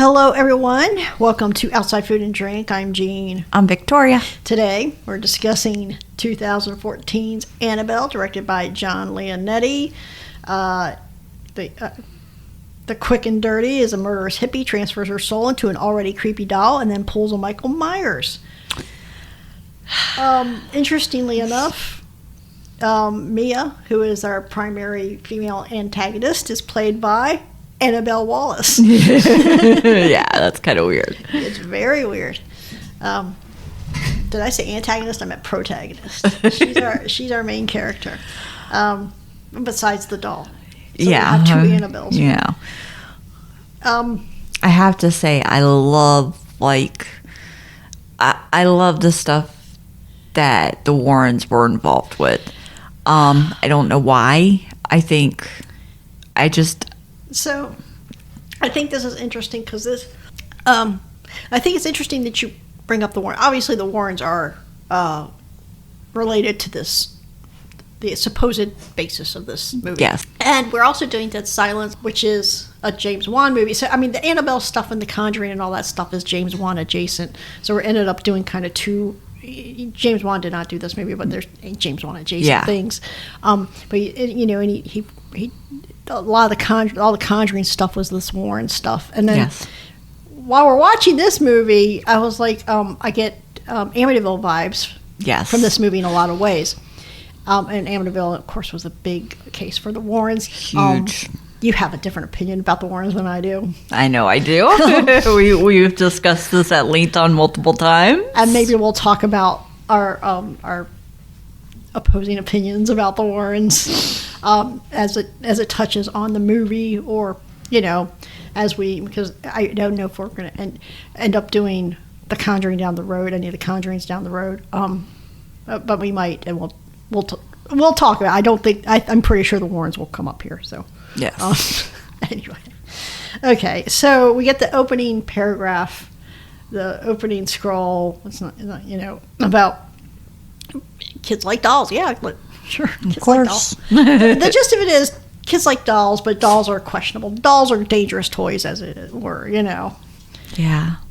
Hello, everyone. Welcome to Outside Food and Drink. I'm Jean. I'm Victoria. Today, we're discussing 2014's Annabelle, directed by John Leonetti. The quick and dirty is a murderous hippie transfers her soul into an already creepy doll and then pulls a Michael Myers. Interestingly enough, Mia, who is our primary female antagonist, is played by Annabelle Wallace. Yeah, that's kind of weird. It's very weird. Did I say antagonist? I meant protagonist. She's our main character. Besides the doll. So yeah. we have two Annabelles. Yeah. I have to say, I love the stuff that the Warrens were involved with. I don't know why. So, I think this is interesting because this. I think it's interesting that you bring up the Warrens. Obviously, the Warrens are related to the supposed basis of this movie. Yes. And we're also doing Dead Silence, which is a James Wan movie. So, I mean, the Annabelle stuff and the Conjuring and all that stuff is James Wan adjacent. So, we ended up doing kind of two. James Wan did not do this movie, but there's James Wan adjacent things. But and he a lot of all the Conjuring stuff was this Warren stuff. And then while we're watching this movie, I was like, I get Amityville vibes from this movie in a lot of ways. And Amityville, of course, was a big case for the Warrens. Huge. You have a different opinion about the Warrens than I do. I know I do. We've discussed this at length on multiple times. And maybe we'll talk about our opposing opinions about the Warrens as it touches on the movie, or because I don't know if we're going to end up doing The Conjuring down the road, any of the Conjurings down the road. But we might, and we'll talk about it. I'm pretty sure the Warrens will come up here. So yes. Anyway, okay. So we get the opening paragraph, the opening scroll. It's not about kids like dolls. Yeah, sure. Kids of course. Like dolls. The gist of it is kids like dolls, but dolls are questionable. Dolls are dangerous toys, as it were. Yeah.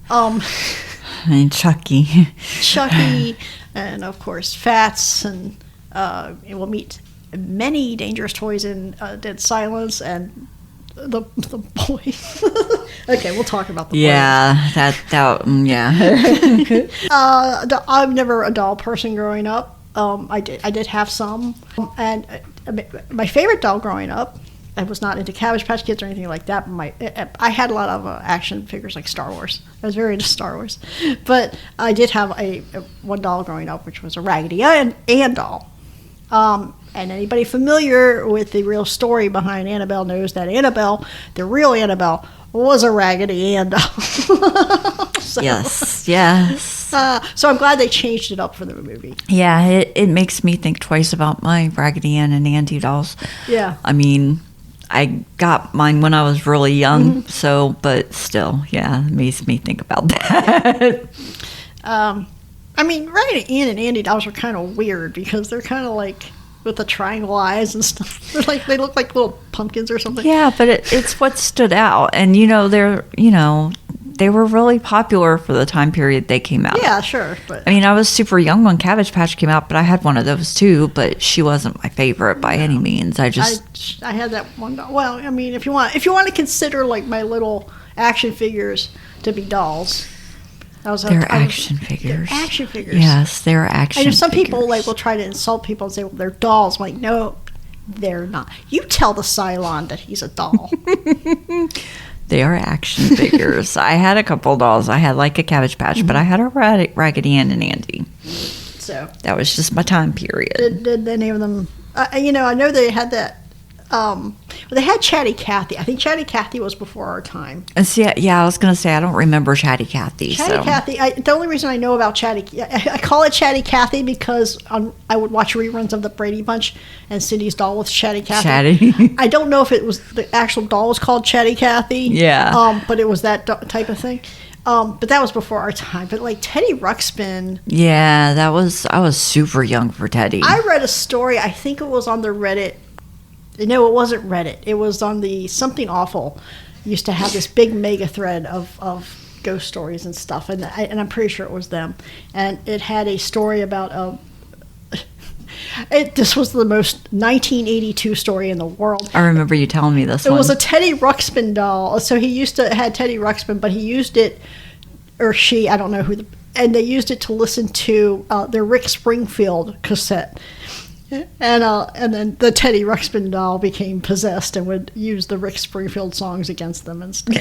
I mean, Chucky, and of course Fats, and we'll meet many dangerous toys in Dead Silence, and the boy. Okay, we'll talk about the boy. Yeah, I'm never a doll person growing up. I did have some, and my favorite doll growing up. I was not into Cabbage Patch Kids or anything like that. I had a lot of action figures like Star Wars. I was very into Star Wars. But I did have one doll growing up, which was a Raggedy Ann doll. And anybody familiar with the real story behind Annabelle knows that Annabelle, the real Annabelle, was a Raggedy Ann doll. Yes. So I'm glad they changed it up for the movie. Yeah, it makes me think twice about my Raggedy Ann and Andy dolls. Yeah. I mean, I got mine when I was really young, but still, it makes me think about that. I mean, Raggedy Ann and Andy dolls are kind of weird because they're kind of like with the triangle eyes and stuff. They look like little pumpkins or something. Yeah, but it's what stood out, and they were really popular for the time period they came out. Yeah, sure. But I mean, I was super young when Cabbage Patch came out, but I had one of those too. But she wasn't my favorite by any means. I had that one doll. Well, I mean, if you want to consider like my little action figures to be dolls. They're action figures. They're action figures. Yes, they're action figures. And some people will try to insult people and say, well, they're dolls. I'm like, no, they're not. You tell the Cylon that he's a doll. They are action figures. I had a couple dolls. I had like a Cabbage Patch, but I had a Raggedy Ann and Andy. So that was just my time period. Did any of them? I know they had that. They had Chatty Cathy. I think Chatty Cathy was before our time. I was going to say I don't remember Chatty Cathy. Cathy. The only reason I know about I call it Chatty Cathy because I would watch reruns of the Brady Bunch, and Cindy's doll was Chatty Cathy. I don't know if it was the actual doll was called Chatty Cathy. Yeah. But it was that type of thing. But that was before our time. But like Teddy Ruxpin. Yeah, I was super young for Teddy. I read a story. I think it was on the Reddit. No, it wasn't Reddit. It was on the Something Awful. used to have this big mega thread of ghost stories and stuff, and I'm pretty sure it was them. And it had a story about this was the most 1982 story in the world. I remember you telling me this. It was a Teddy Ruxpin doll. So he had Teddy Ruxpin, but he used it, or she, I don't know who, and they used it to listen to their Rick Springfield cassette. And then the Teddy Ruxpin doll became possessed and would use the Rick Springfield songs against them and stuff.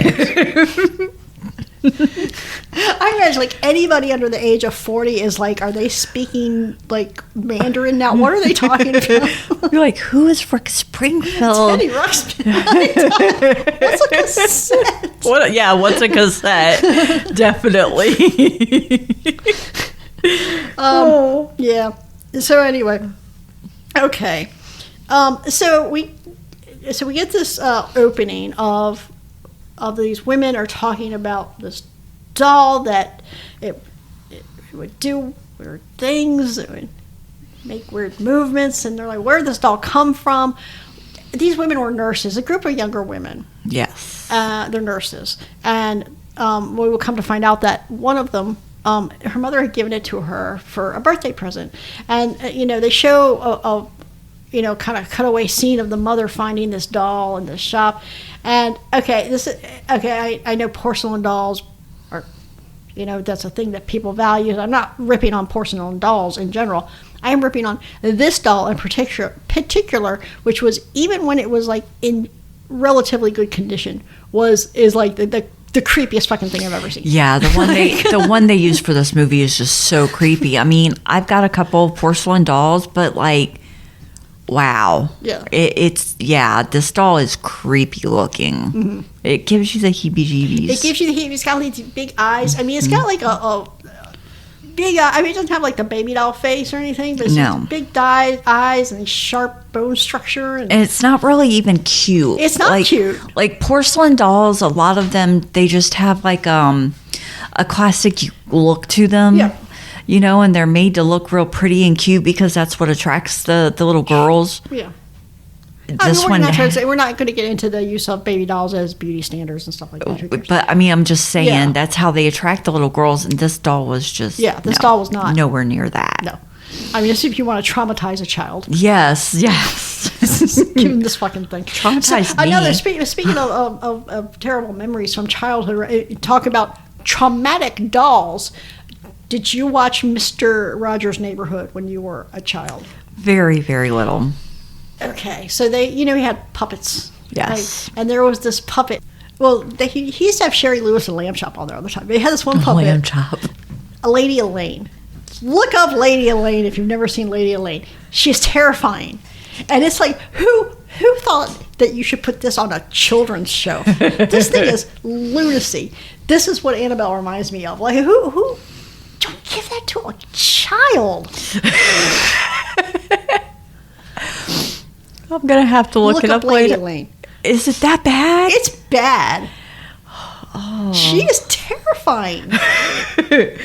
I imagine like anybody under the age of 40 is like, are they speaking like Mandarin now? What are they talking about? You're like, who is Rick Springfield? Teddy Ruxpin. What's a cassette? What's a cassette? Definitely. Yeah. So anyway, okay. So we get this opening of these women are talking about this doll that it would do weird things, it would make weird movements, and they're like, where did this doll come from? These women were nurses, a group of younger women. Yes. They're nurses. And we will come to find out that one of them, her mother had given it to her for a birthday present. And, they show a kind of cutaway scene of the mother finding this doll in the shop. And I know porcelain dolls are, that's a thing that people value. I'm not ripping on porcelain dolls in general. I am ripping on this doll in particular, which was, even when it was like in relatively good condition, is like the creepiest fucking thing I've ever seen. Yeah, the one they used for this movie is just so creepy. I mean, I've got a couple of porcelain dolls, but like, wow. Yeah. This doll is creepy looking. Mm-hmm. It gives you the heebie-jeebies. It gives you the heebie. It's got these big eyes. I mean, it's got like a big eye. I mean, it doesn't have like the baby doll face or anything, but it's just big eyes and sharp bone structure. And it's not really even cute. It's not cute. Like porcelain dolls, a lot of them, they just have like a classic look to them. Yeah. And they're made to look real pretty and cute because that's what attracts the little girls. Yeah. We're not going to get into the use of baby dolls as beauty standards and stuff like that. But I mean, I'm just saying that's how they attract the little girls, and this doll was just doll was not nowhere near that. No, I mean, just if you want to traumatize a child. Yes. Give them this fucking thing. Traumatize me. Another speaking of terrible memories from childhood. Talk about traumatic dolls. Did you watch Mr. Rogers' Neighborhood when you were a child? Very, very little. Okay, so he had puppets. Yes. Right? And there was this puppet. Well, he used to have Sherry Lewis and Lamb Chop on there all the time. But he had this one puppet. Lamb Chop. Lady Elaine. Look up Lady Elaine if you've never seen Lady Elaine. She's terrifying. And it's like, who thought that you should put this on a children's show? This thing is lunacy. This is what Annabelle reminds me of. Like, who don't give that to a child. I'm going to have to look it up Lady later. Elaine. Is it that bad? It's bad. Oh. She is terrifying. I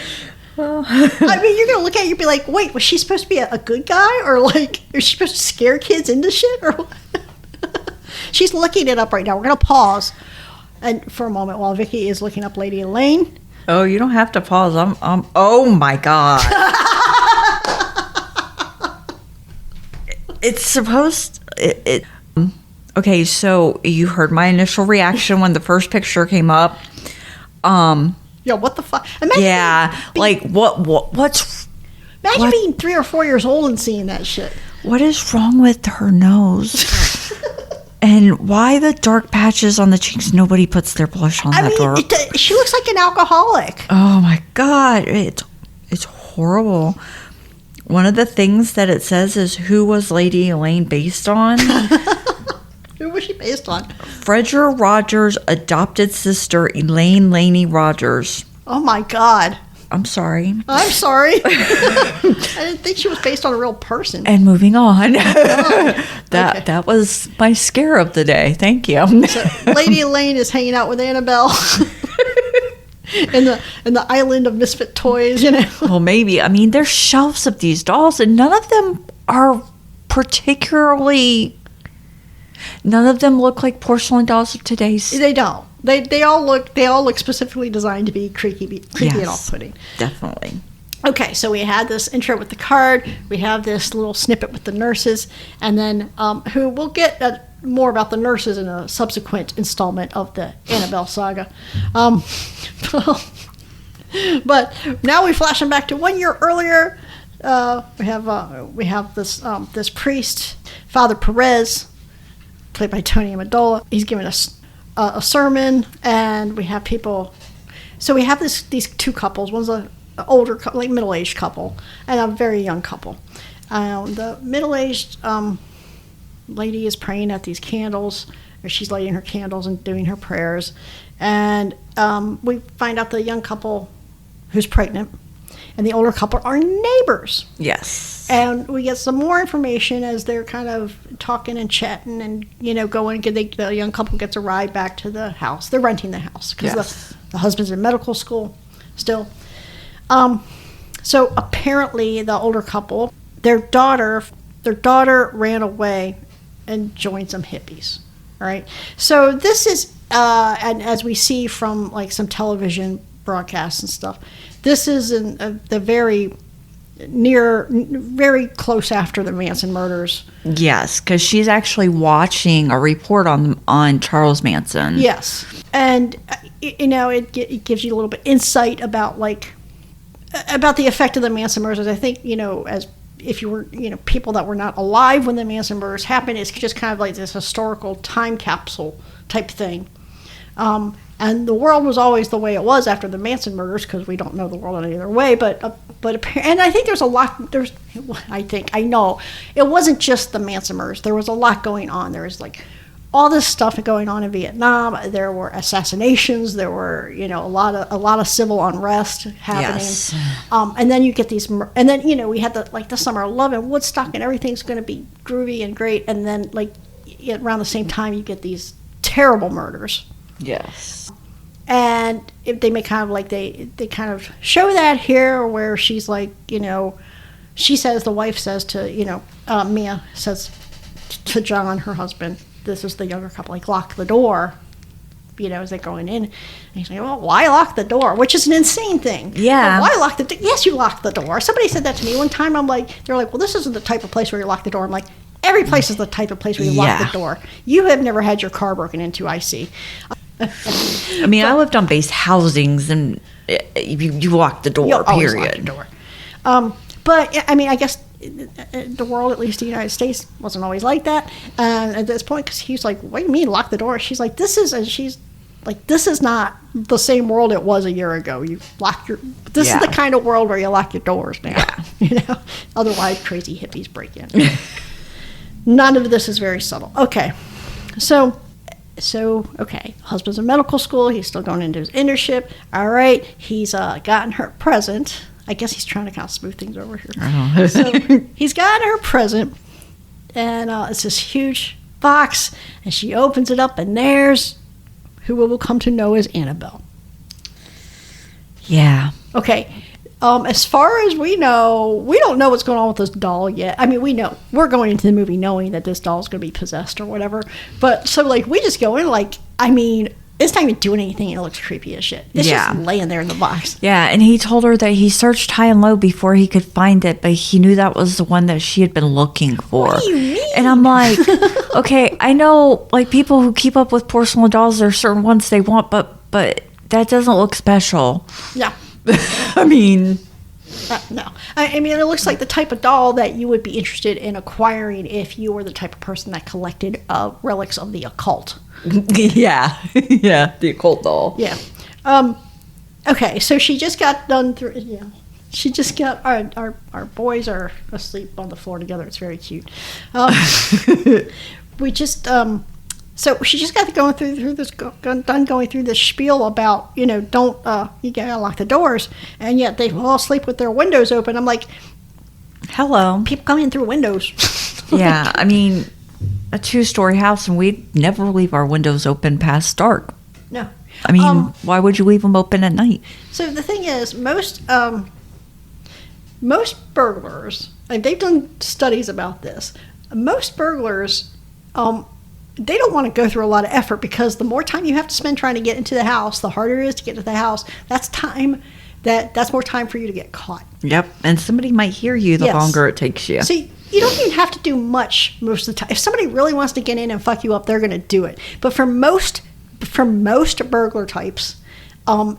mean, you're going to look at it, you'd be like, wait, was she supposed to be a good guy? Or like, is she supposed to scare kids into shit? Or what? She's looking it up right now. We're going to pause and for a moment while Vicky is looking up Lady Elaine. Oh, you don't have to pause. Oh my God. It's supposed okay, so you heard my initial reaction when the first picture came up. Yeah, what the fuck? Imagine what's Imagine being 3 or 4 years old and seeing that shit. What is wrong with her nose? And why the dark patches on the cheeks? Nobody puts their blush on that dark. She looks like an alcoholic. Oh my God. It's horrible. One of the things that it says is, who was Lady Elaine based on? Who was she based on? Fredra Rogers' adopted sister, Elaine Laney Rogers. Oh my God. I'm sorry. I didn't think she was based on a real person. And moving on. That was my scare of the day. Thank you. So Lady Elaine is hanging out with Annabelle. in the island of misfit toys, Well, maybe. I mean, there's shelves of these dolls, and none of them are particularly. None of them look like porcelain dolls of today's. They don't. They all look specifically designed to be creepy and off-putting. Definitely. Okay, so we had this intro with the card. We have this little snippet with the nurses, and then who we'll get more about the nurses in a subsequent installment of the Annabelle saga. But now we flash them back to 1 year earlier. We have this priest, Father Perez, played by Tony Amendola. He's giving us a sermon, and we have people. So we have these two couples. One's a older, like middle-aged couple, and a very young couple. The middle-aged lady is praying at these candles, or she's lighting her candles and doing her prayers, and we find out the young couple who's pregnant, and the older couple are neighbors. Yes. And we get some more information as they're kind of talking and chatting and, going. The young couple gets a ride back to the house. They're renting the house because the husband's in medical school still. So apparently the older couple, their daughter ran away and joined some hippies. All right. So this is, and as we see from like some television broadcasts and stuff, this is the very close after the Manson murders. Yes, because she's actually watching a report on Charles Manson. Yes, and it gives you a little bit insight about the effect of the Manson murders. I think as if you were people that were not alive when the Manson murders happened, it's just kind of like this historical time capsule type thing. And the world was always the way it was after the Manson murders, because we don't know the world any other way. But and I think there's a lot. I know it wasn't just the Manson murders. There was a lot going on. There was like all this stuff going on in Vietnam. There were assassinations. There were a lot of civil unrest happening. Yes. And then you get these, and then we had the Summer of Love in Woodstock, and everything's going to be groovy and great. And then around the same time, you get these terrible murders. Yes. And they make kind of they kind of show that here, where she's the wife says to Mia says to John, her husband, this is the younger couple, lock the door, as they're going in. And he's like, well, why lock the door? Which is an insane thing. Yeah. Well, why lock the door? Yes, you lock the door. Somebody said that to me one time. They're like, well, this isn't the type of place where you lock the door. I'm like, every place is the type of place where you lock the door. You have never had your car broken into, I see. I mean, I lived on base housings, and you lock the door, you always period. Lock your door. But, I mean, I guess the world, at least the United States, wasn't always like that. And at this point, because he's like, what do you mean lock the door? She's like, this is not the same world it was a year ago. You lock this is the kind of world where you lock your doors now. Yeah. Otherwise, crazy hippies break in. None of this is very subtle. Okay. So, okay, husband's in medical school. He's still going into his internship. All right, he's gotten her a present. I guess he's trying to kind of smooth things over here. So he's gotten her a present, and it's this huge box, and she opens it up, and there's who we will come to know as Annabelle. Yeah. Okay. As far as we know, we don't know what's going on with this doll yet. I mean, we know. We're going into the movie knowing that this doll is going to be possessed or whatever. But, so, we just go in, it's not even doing anything, and it looks creepy as shit. It's just laying there in the box. Yeah, and he told her that he searched high and low before he could find it, but he knew that was the one that she had been looking for. What do you mean? And I'm like, okay, I know, people who keep up with porcelain dolls, there are certain ones they want, but that doesn't look special. Yeah. I mean... no. I mean, it looks like the type of doll that you would be interested in acquiring if you were the type of person that collected relics of the occult. Yeah. Yeah, the occult doll. Yeah. Okay, so she just got done through... Yeah. She just got... Our boys are asleep on the floor together. It's very cute. We just... So she just got going through this spiel about, don't, you gotta lock the doors. And yet they all sleep with their windows open. I'm like, hello. People come in through windows. Yeah, I mean, a 2-story house, and we never leave our windows open past dark. No. I mean, why would you leave them open at night? So the thing is, most burglars, they've done studies about this. Most burglars, they don't want to go through a lot of effort, because the more time you have to spend trying to get into the house, the harder it is to get to the house. That's more time for you to get caught. Yep. And somebody might hear you the Yes. longer it takes you. See, you don't even have to do much most of the time. If somebody really wants to get in and fuck you up, they're going to do it. But for most burglar types,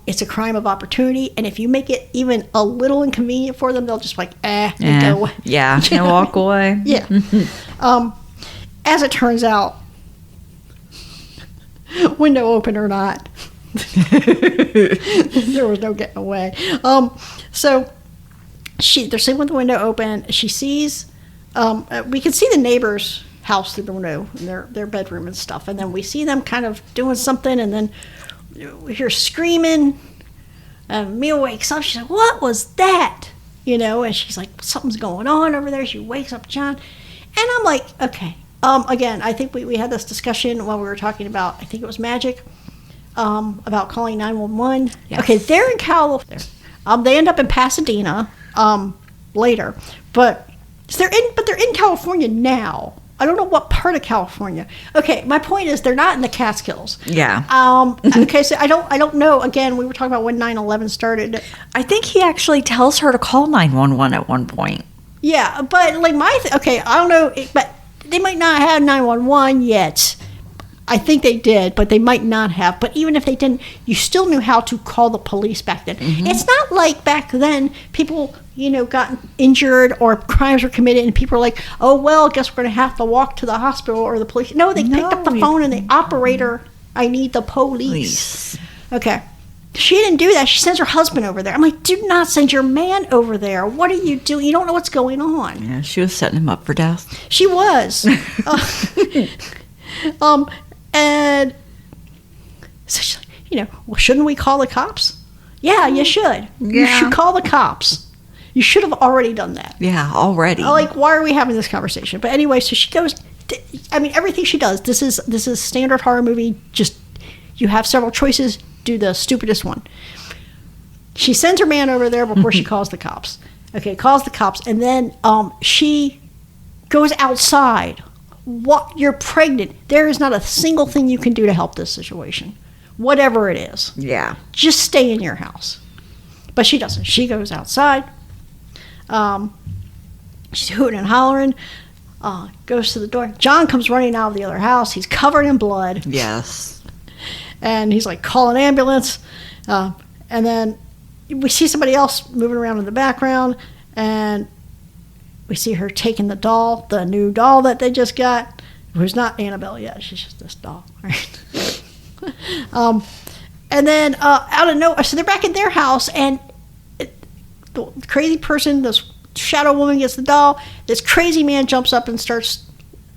it's a crime of opportunity. And if you make it even a little inconvenient for them, they'll just be like, and go away. Yeah, and walk away. Yeah. As it turns out, window open or not, there was no getting away. So they're sitting with the window open. She sees, we can see the neighbor's house through the window, in their bedroom and stuff. And then we see them kind of doing something, and then we hear screaming. Mia wakes up. She's like, "What was that?" And she's like, "Something's going on over there." She wakes up John. And I'm like, okay. Again, I think we had this discussion while we were talking about, I think it was Magic, about calling 911. Yes. Okay, they're in California. They end up in Pasadena later, but they're in California now. I don't know what part of California. Okay, my point is they're not in the Catskills. Yeah. Okay, so I don't know. Again, we were talking about when 9/11 started. I think he actually tells her to call 911 at one point. Yeah, but like I don't know, but they might not have 911 yet. I think they did, but they might not have. But even if they didn't, you still knew how to call the police back then. Mm-hmm. It's not like back then people, got injured or crimes were committed and people were like, "Oh, well, I guess we're going to have to walk to the hospital or the police." No, they picked up the phone and the operator, "I need the police." Okay. She didn't do that. She sends her husband over there. I'm like, do not send your man over there. What are you doing? You don't know what's going on. Yeah, she was setting him up for death. She was. And so she's like, well, shouldn't we call the cops? Yeah, you should. Yeah. You should call the cops. You should have already done that. Yeah, already. Like, why are we having this conversation? But anyway, so she goes. Everything she does. This is standard horror movie. Just, you have several choices. Do the stupidest one. She sends her man over there before she calls the cops. Okay, calls the cops, and then she goes outside. What? You're pregnant. There is not a single thing you can do to help this situation, whatever it is. Yeah. Just stay in your house. But she doesn't. She goes outside. She's hooting and hollering. Goes to the door. John comes running out of the other house. He's covered in blood. Yes. And he's like, "Call an ambulance." And then we see somebody else moving around in the background, and we see her taking the doll, the new doll that they just got, who's not Annabelle yet. She's just this doll. Right? And then out of nowhere, so they're back at their house, and the crazy person, this shadow woman, gets the doll. This crazy man jumps up and starts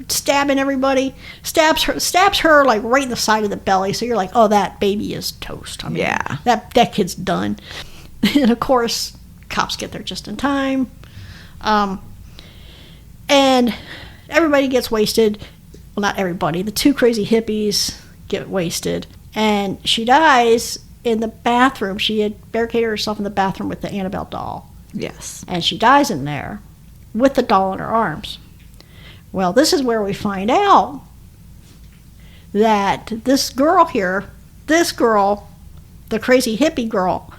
stabbing everybody, stabs her like right in the side of the belly. So you're like, oh, that baby is toast. I mean, yeah, that kid's done. And of course, cops get there just in time, and everybody gets wasted. Well, not everybody. The two crazy hippies get wasted, and she dies in the bathroom. She had barricaded herself in the bathroom with the Annabelle doll. Yes, and she dies in there with the doll in her arms. Well, this is where we find out that this girl here, the crazy hippie girl,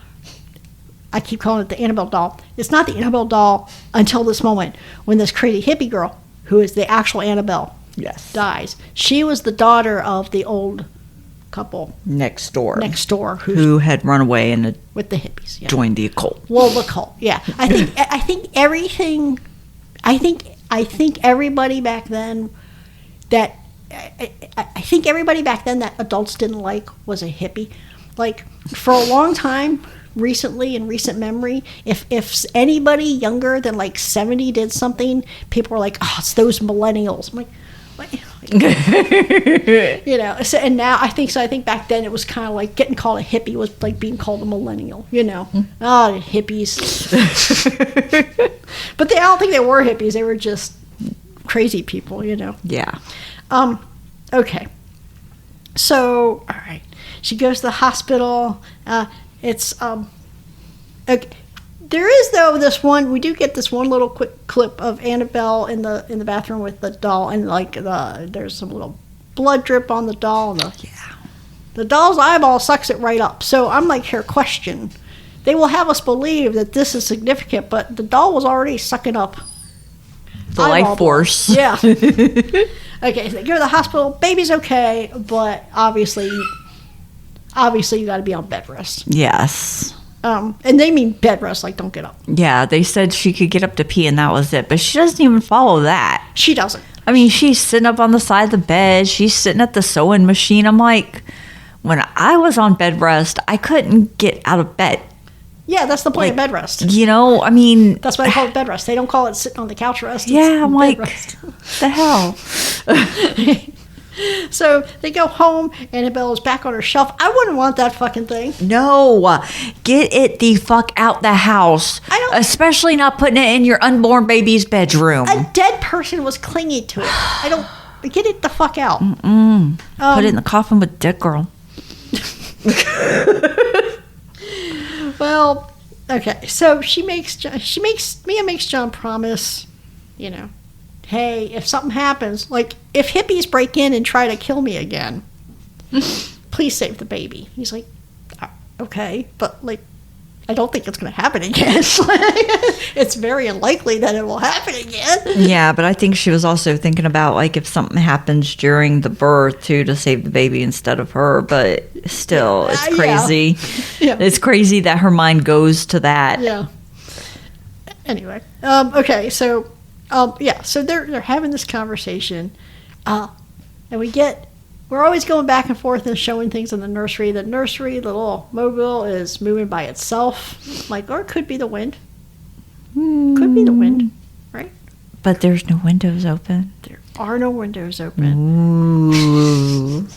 I keep calling it the Annabelle doll. It's not the Annabelle doll until this moment when this crazy hippie girl, who is the actual Annabelle, yes, dies. She was the daughter of the old couple next door who had run away and with the hippies, yeah. Joined the occult. Well, the cult, yeah. I think everything. I think everybody back then that adults didn't like was a hippie. Like, for a long time, recently, in recent memory, if anybody younger than like 70 did something, people were like, "Oh, it's those millennials." I'm like, what? So, and now I think back then it was kind of like getting called a hippie was like being called a millennial. Hippies. But I don't think they were hippies. They were just crazy people. Yeah. Okay. So, all right. She goes to the hospital. Okay. There is, though, this one. We do get this one little quick clip of Annabelle in the bathroom with the doll, and like there's some little blood drip on the doll. And the doll's eyeball sucks it right up. So I'm like, here, question. They will have us believe that this is significant, but the doll was already sucking up the life force. Yeah. Okay, so they go to the hospital. Baby's okay, but obviously you got to be on bed rest. Yes. And they mean bed rest, like don't get up. Yeah, they said she could get up to pee and that was it, but she doesn't even follow that. She doesn't. I mean, she's sitting up on the side of the bed. She's sitting at the sewing machine. I'm like, when I was on bed rest, I couldn't get out of bed. Yeah, that's the point of bed rest. You know, I mean... That's why they call it bed rest. They don't call it sitting on the couch rest. Yeah, I'm like, rest. the hell? So they go home. Annabelle is back on her shelf. I wouldn't want that fucking thing. No. Get it the fuck out the house. Especially not putting it in your unborn baby's bedroom. A dead person was clinging to it. I don't... Get it the fuck out. Put it in the coffin with dead girl. Well, okay. So Mia makes John promise, you know, hey, if something happens, like if hippies break in and try to kill me again, please save the baby. He's like, okay, but like, I don't think it's going to happen again. It's very unlikely that it will happen again. Yeah, but I think she was also thinking about like if something happens during the birth too to save the baby instead of her. But still, it's crazy. Yeah. It's crazy that her mind goes to that. Yeah. Anyway, okay, so so they're having this conversation, and we're always going back and forth and showing things in the nursery. The little mobile is moving by itself, like, or it could be the wind. Could be the wind, right? But there's no windows open. There are no windows open. Ooh.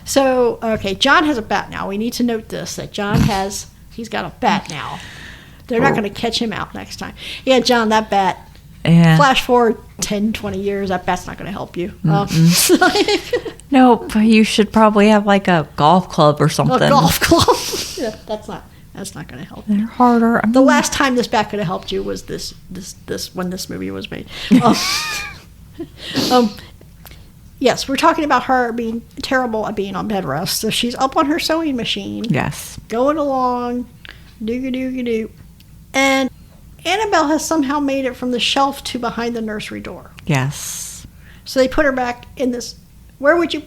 So, okay, John has a bat now. We need to note this, that he's got a bat now. They're not going to catch him out next time. Yeah, John, that bat. Yeah. Flash forward 10, 20 years, that bat's not going to help you. Nope, you should probably have like a golf club or something. A golf club. Yeah, that's not going to help. They're harder. The last time this bat could have helped you was this when this movie was made. Yes, we're talking about her being terrible at being on bed rest. So she's up on her sewing machine. Yes. Going along, doo-ga-doo-ga-doo. And Annabelle has somehow made it from the shelf to behind the nursery door. Yes. So they put her back in this. Where would you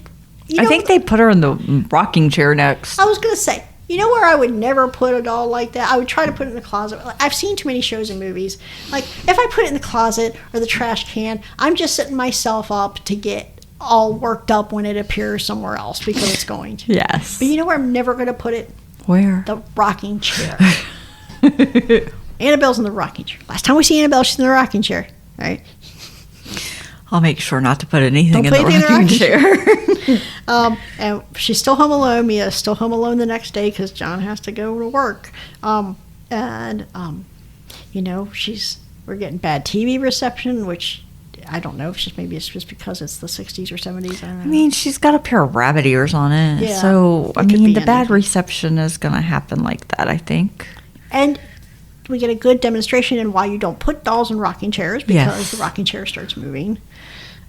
I think they put her in the rocking chair next. I was going to say, you know where I would never put a doll like that? I would try to put it in the closet. I've seen too many shows and movies. Like, if I put it in the closet or the trash can, I'm just setting myself up to get all worked up when it appears somewhere else because it's going to. Yes. But you know where I'm never going to put it? Where? The rocking chair. Annabelle's in the rocking chair. Last time we see Annabelle, she's in the rocking chair. Right? I'll make sure not to put anything in the rocking chair. And she's still home alone. Mia's still home alone the next day because John has to go to work. You know, we're getting bad TV reception, which I don't know. Maybe it's just because it's the 60s or 70s. I don't know. I mean, she's got a pair of rabbit ears on it. Yeah, so, I mean, the bad anything. reception is going to happen like that, I think. And we get a good demonstration in why you don't put dolls in rocking chairs because Yes. the rocking chair starts moving.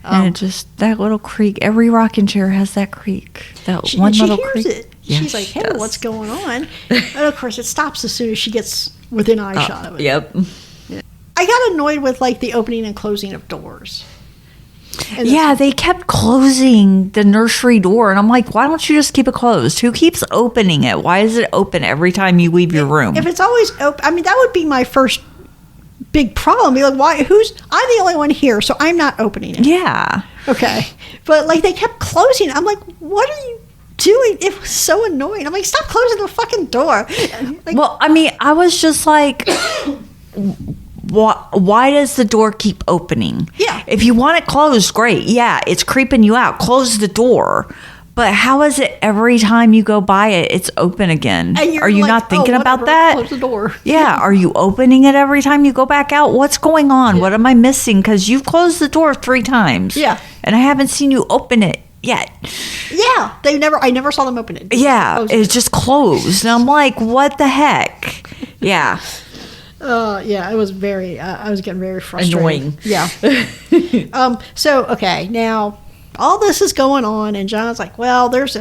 And it just, that little creak, every rocking chair has that creak. That She little hears creak. it. Yes, She's like, she hey, does. what's going on? And of course, it stops as soon as she gets within eye shot of it. Yep. I got annoyed with like the opening and closing of doors. And Yeah, they kept closing the nursery door, and I'm like, why don't you just keep it closed? Who keeps opening it? Why is it open every time you leave your room? If it's always open, I mean, that would be my first big problem. Be like, why? I'm the only one here, so I'm not opening it. Yeah. Okay, but like they kept closing. I'm like, what are you doing? It was so annoying. I'm like, stop closing the fucking door. Like, Well, I mean, I was just like, why does the door keep opening? Yeah. If you want it closed, great. Yeah, it's creeping you out. Close the door. But how is it every time you go by it, it's open again? and you're Are you like, not thinking oh, about whatever, that? Close the door. Yeah. Are you opening it every time you go back out? What's going on? What am I missing? Because you've closed the door 3 times. Yeah. And I haven't seen you open it yet. Yeah, I never saw them open it. Yeah. Close It's just closed. And I'm like, what the heck? Yeah. Yeah, it was I was getting very frustrated. Annoying. Yeah. So, okay, now, all this is going on, and John's like, well, there's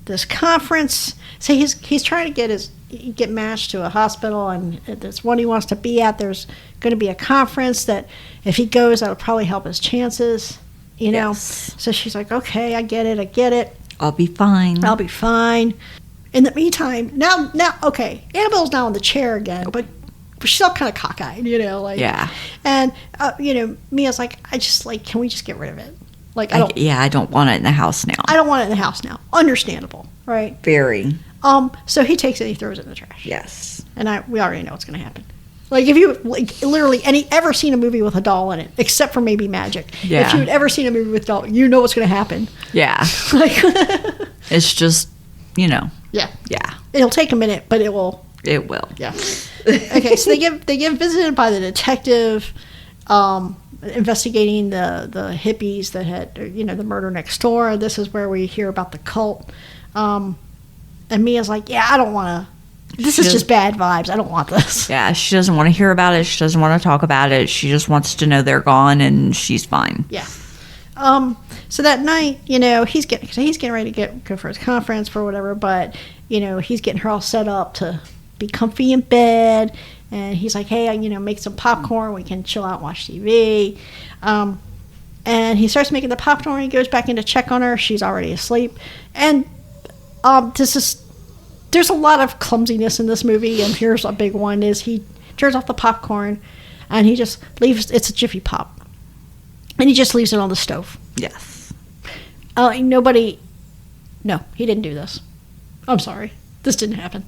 this conference. So he's trying to get matched to a hospital, and there's one he wants to be at. There's going to be a conference that if he goes, that'll probably help his chances, you know. Yes. So she's like, okay, I get it. I'll be fine. In the meantime, now, okay, Annabelle's now in the chair again, but she's still kind of cockeyed, you know, like. Yeah. And you know, Mia's like, can we just get rid of it? Like, I don't want it in the house now. I don't want it in the house now. Understandable, right? Very. So he takes it and he throws it in the trash. Yes. And we already know what's going to happen. Like, if you, like, literally ever seen a movie with a doll in it, except for maybe Magic. Yeah. If you'd ever seen a movie with a doll, you know what's going to happen. Yeah. Like, it's just, you know. Yeah. Yeah. It'll take a minute, but it will. It will. Yeah. Okay, so they get visited by the detective investigating the hippies that had, you know, the murder next door. This is where we hear about the cult. And Mia's like, yeah, I don't want to. This is just bad vibes. I don't want this. Yeah, she doesn't want to hear about it. She doesn't want to talk about it. She just wants to know they're gone and she's fine. Yeah. So that night, you know, he's getting ready to go for his conference for whatever, but, you know, he's getting her all set up to be comfy in bed. And he's like, hey, you know, make some popcorn. We can chill out and watch TV. And he starts making the popcorn. He goes back in to check on her. She's already asleep. And there's a lot of clumsiness in this movie, and here's a big one, is he turns off the popcorn, and he just leaves, it's a Jiffy Pop, and he just leaves it on the stove. Yes. No, he didn't do this. I'm sorry. This didn't happen.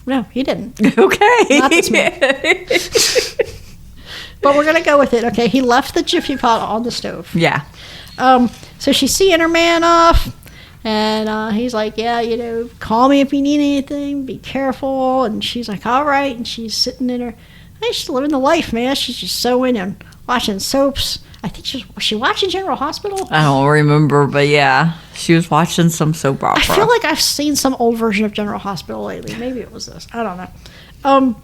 No, he didn't. Okay. Not this movie. But we're going to go with it, okay? He left the Jiffy Pot on the stove. Yeah. So she's seeing her man off, and he's like, yeah, you know, call me if you need anything, be careful. And she's like, all right. And she's sitting in her, she's living the life, man. She's just sewing and watching soaps. I think was she watching General Hospital? I don't remember, but yeah, she was watching some soap opera. I feel like I've seen some old version of General Hospital lately. Maybe it was this. I don't know.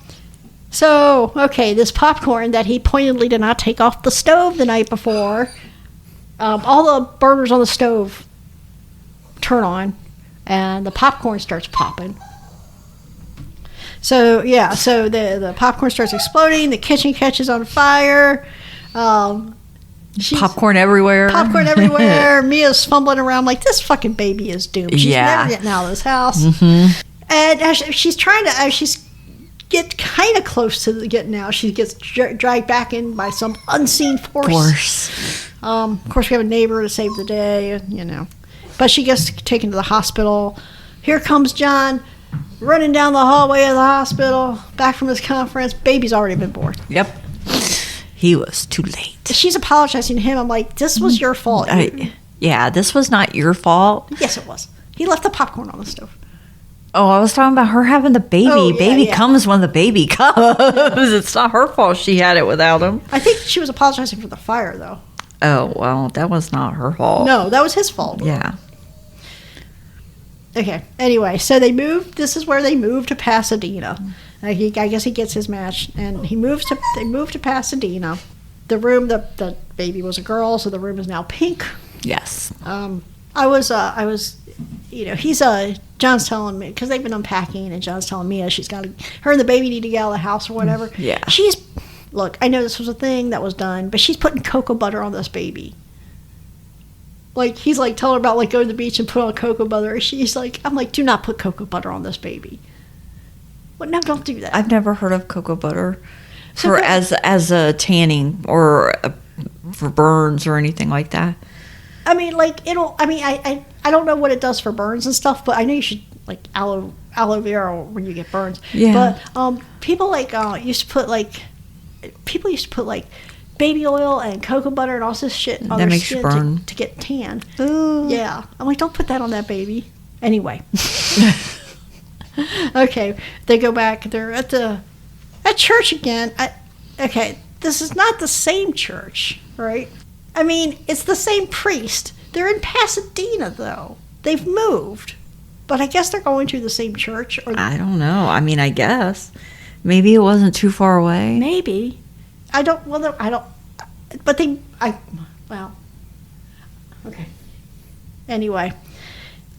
So, okay, this popcorn that he pointedly did not take off the stove the night before, all the burners on the stove turn on, and the popcorn starts popping. So, yeah, so the popcorn starts exploding, the kitchen catches on fire, popcorn everywhere. Mia's fumbling around like, this fucking baby is doomed. She's never getting out of this house. Mm-hmm. And as she's trying to, she's get kind of close to getting out, she gets dragged back in by some unseen force. Of course, we have a neighbor to save the day, you know. But she gets taken to the hospital. Here comes John running down the hallway of the hospital, back from his conference. Baby's already been born. Yep. He was too late. She's apologizing to him. I'm like, this was your fault. Yeah, this was not your fault. Yes, it was. He left the popcorn on the stove. Oh, I was talking about her having the baby. Oh, yeah, baby yeah. comes when the baby comes. It's not her fault she had it without him. I think she was apologizing for the fire, though. Oh, well, that was not her fault. No, that was his fault. Yeah. Okay. Anyway, so they moved. This is where they moved to Pasadena. I guess he gets his match, and they moved to Pasadena. The room, the baby was a girl, so the room is now pink. Yes. I was, you know, John's telling me, because they've been unpacking, and John's telling Mia her and the baby need to get out of the house or whatever. Yeah. Look, I know this was a thing that was done, but she's putting cocoa butter on this baby. Like, he's like telling her about like going to the beach and put on cocoa butter. She's like, I'm like, do not put cocoa butter on this baby. Well, no, don't do that. I've never heard of cocoa butter as a tanning or for burns or anything like that. I mean, like, I don't know what it does for burns and stuff, but I know you should, like, aloe vera when you get burns. Yeah. But people, like, used to put, like, baby oil and cocoa butter and all this shit on their makes you skin burn. to get tan. Ooh. Yeah. I'm like, don't put that on that baby. Anyway. Okay. They go back. They're at church again. Okay. This is not the same church, right? I mean, it's the same priest. They're in Pasadena, though. They've moved. But I guess they're going to the same church. Or I don't know. I mean, I guess. Maybe it wasn't too far away. maybe. I don't. Well, I don't. But they. Well. Okay. Anyway,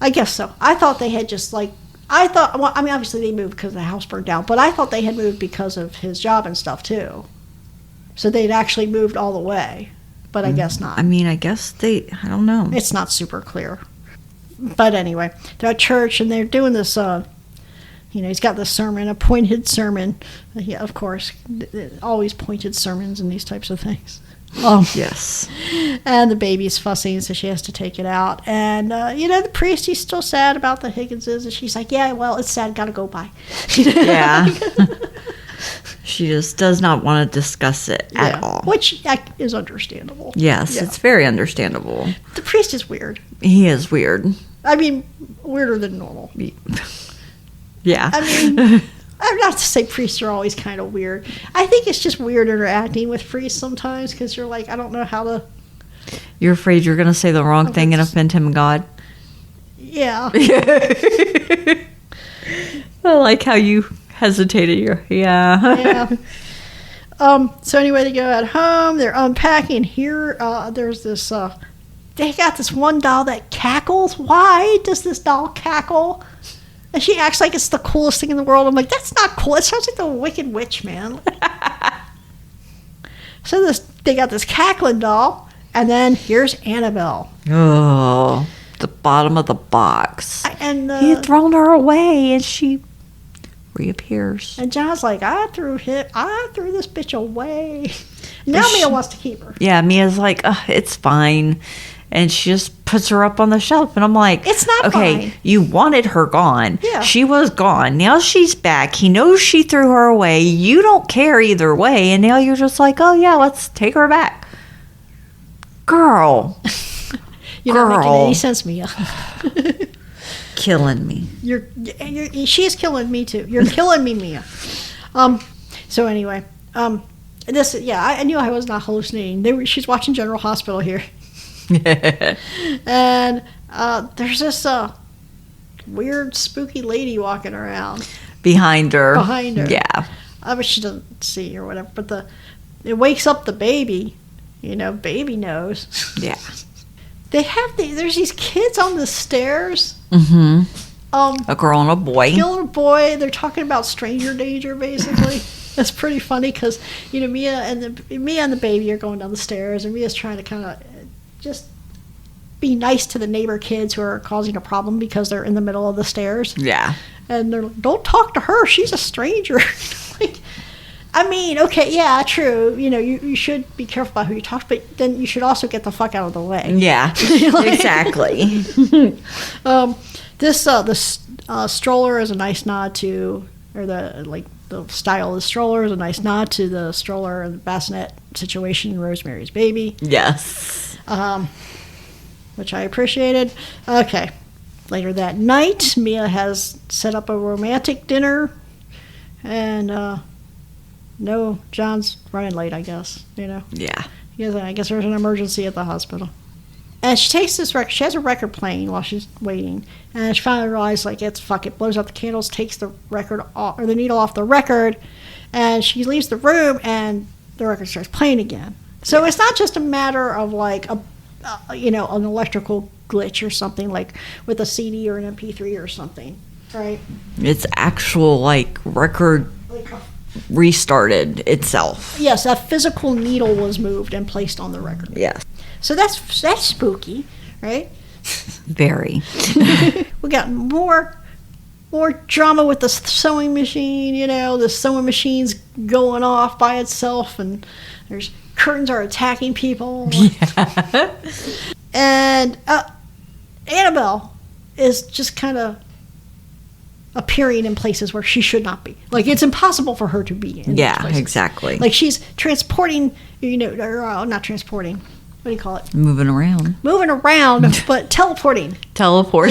I guess so. I thought they had just like. I thought. Well, I mean, obviously they moved because the house burned down, but I thought they had moved because of his job and stuff too. So they'd actually moved all the way, but I guess not. I mean, I guess they. I don't know. It's not super clear. But anyway, they're at church and they're doing this. He's got this sermon, a pointed sermon. Yeah, of course, always pointed sermons and these types of things. Yes. And the baby's fussing, so she has to take it out. And, the priest, he's still sad about the Higginses. And she's like, yeah, well, it's sad, gotta go by. Yeah. She just does not want to discuss it at all. Which is understandable. Yes, yeah. It's very understandable. The priest is weird. He is weird. I mean, weirder than normal. Yeah. I mean, I'm not to say priests are always kind of weird. I think it's just weird interacting with priests sometimes because you're like, I don't know how to. You're afraid you're going to say the wrong thing and offend him and God? Yeah. I like how you hesitated. Yeah. So anyway, they go at home. They're unpacking. Here, there's this. They got this one doll that cackles. Why does this doll cackle? And she acts like it's the coolest thing in the world. I'm like, that's not cool. It sounds like the Wicked Witch, man. So they got this cackling doll, and then here's Annabelle. Oh, the bottom of the box. And he had thrown her away, and she reappears. And John's like, I threw this bitch away. Now Mia wants to keep her. Yeah, Mia's like, it's fine. And she just puts her up on the shelf. And I'm like, it's not okay, fine. You wanted her gone. Yeah. She was gone. Now she's back. He knows she threw her away. You don't care either way. And now you're just like, oh, yeah, let's take her back. Girl. You're not making any sense, Mia. Killing me. She's killing me, too. You're killing me, Mia. So anyway, I knew I was not hallucinating. She's watching General Hospital here. And there's this weird, spooky lady walking around. Behind her. Yeah. But she doesn't see or whatever. But it wakes up the baby. Baby knows. Yeah. There's these kids on the stairs. Mm-hmm. A girl and a boy. Girl and a boy. They're talking about stranger danger, basically. That's pretty funny because, Mia and the baby are going down the stairs, and Mia's trying to kind of just be nice to the neighbor kids who are causing a problem because they're in the middle of the stairs. Yeah. And they're like, don't talk to her. She's a stranger. I mean, okay, yeah, true. You should be careful about who you talk to, but then you should also get the fuck out of the way. Yeah, exactly. This stroller is a nice nod to, or the style of the stroller is a nice nod to the stroller and the bassinet situation in Rosemary's Baby. Yes. Which I appreciated. Okay. Later that night, Mia has set up a romantic dinner, and no, John's running late, I guess. Yeah. I guess there's an emergency at the hospital. And she takes this record. She has a record playing while she's waiting, and she finally realizes, it blows out the candles, takes the record off, or the needle off the record, and she leaves the room, and the record starts playing again. So it's not just a matter of an electrical glitch or something with a CD or an MP3 or something, right? It's actual record restarted itself. Yes, that physical needle was moved and placed on the record. Yes. So that's spooky, right? Very. We got more drama with the sewing machine. The sewing machine's going off by itself, and there's curtains are attacking people. Yeah. And Annabelle is just kind of appearing in places where she should not be. It's impossible for her to be in these places. Exactly. She's transporting, or not transporting. What do you call it? Moving around, but teleporting.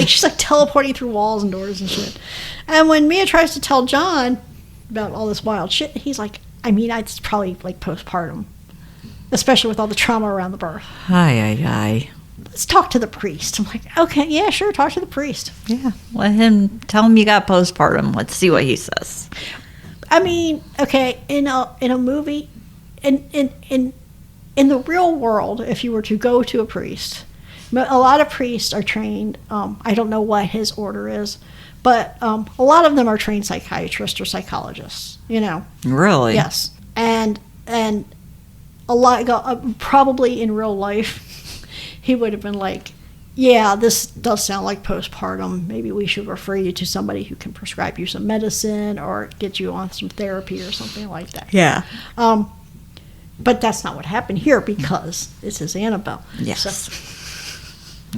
She's teleporting through walls and doors and shit. And when Mia tries to tell John about all this wild shit, he's like, it's probably postpartum. Especially with all the trauma around the birth. Aye. Let's talk to the priest. I'm like, okay, yeah, sure, talk to the priest. Yeah, tell him you got postpartum. Let's see what he says. Okay, in a movie, in the real world, if you were to go to a priest, a lot of priests are trained. I don't know what his order is, but a lot of them are trained psychiatrists or psychologists. Really? Yes, and a lot probably in real life, he would have been like, yeah, this does sound like postpartum. Maybe we should refer you to somebody who can prescribe you some medicine or get you on some therapy or something like that. Yeah. But that's not what happened here because this is Annabelle. Yes. So,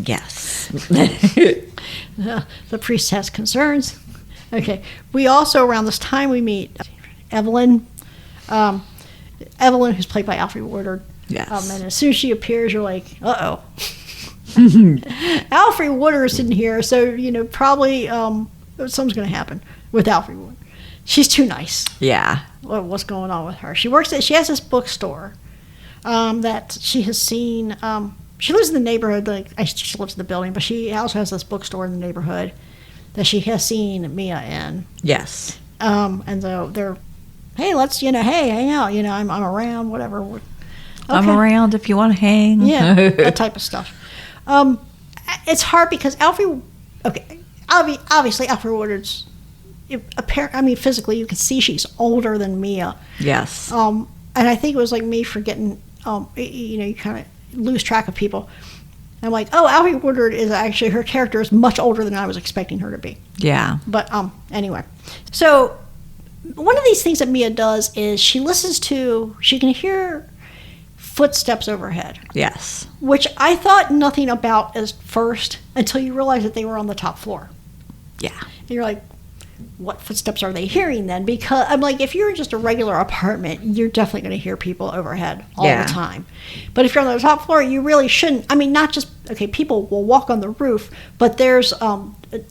yes. the priest has concerns. Okay. We also, around this time, we meet Evelyn. Evelyn, who's played by Alfre Woodard. Yes. And as soon as she appears, you're like, uh-oh. Alfre Woodard's in here, so, probably something's going to happen with Alfre Woodard. She's too nice. Yeah. What's going on with her? She has this bookstore that she has seen. She lives in the neighborhood. She lives in the building, but she also has this bookstore in the neighborhood that she has seen Mia in. Yes. And so they're, hey, let's, hey, hang out. I'm around, whatever. Okay. I'm around if you want to hang. Yeah, that type of stuff. It's hard because obviously Alfre Woodard's, physically you can see she's older than Mia. Yes. And I think it was like me forgetting, you kind of lose track of people. I'm like, oh, Alfre Woodard is actually, her character is much older than I was expecting her to be. Yeah. But anyway. So one of these things that Mia does is she can hear footsteps overhead. Yes. Which I thought nothing about at first until you realize that they were on the top floor. Yeah. And you're like, what footsteps are they hearing then? Because I'm like, if you're in just a regular apartment, you're definitely going to hear people overhead all the time. But if you're on the top floor, you really shouldn't. Not just, people will walk on the roof, but there's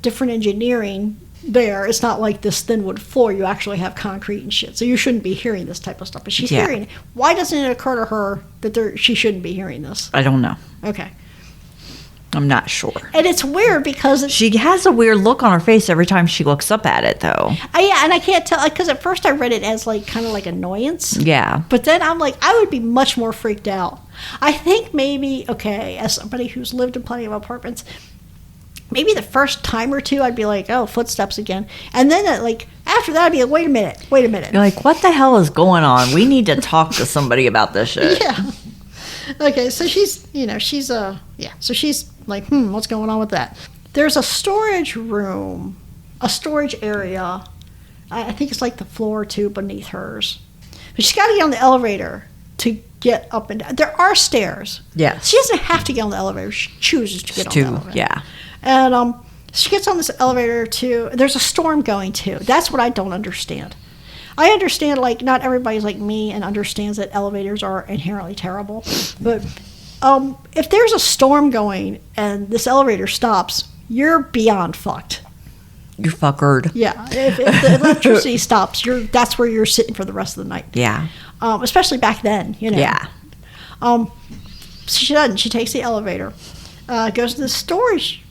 different engineering there. It's not like this thin wood floor. You actually have concrete and shit. So you shouldn't be hearing this type of stuff. But she's hearing it. Why doesn't it occur to her that she shouldn't be hearing this? I don't know. Okay. I'm not sure. And it's weird because she has a weird look on her face every time she looks up at it, though. Yeah, and I can't tell, because at first I read it as kind of like annoyance. Yeah. But then I'm like, I would be much more freaked out. I think maybe, as somebody who's lived in plenty of apartments, maybe the first time or two I'd be like, oh, footsteps again. And then after that I'd be like, wait a minute. You're like, what the hell is going on? We need to talk to somebody about this shit. Yeah. Okay, so she's so she's like, what's going on with that? There's a storage room, a storage area. I think it's like the floor or two beneath hers. But she's got to get on the elevator to get up and down. There are stairs. Yes. She doesn't have to get on the elevator. She chooses to get on the elevator. Yeah. And she gets on this elevator there's a storm going too. That's what I don't understand. I understand, not everybody's like me and understands that elevators are inherently terrible. But if there's a storm going and this elevator stops, you're beyond fucked. You're fuckered. Yeah. If the electricity stops, that's where you're sitting for the rest of the night. Yeah. Especially back then, Yeah. So she doesn't. She takes the elevator, goes to the storage.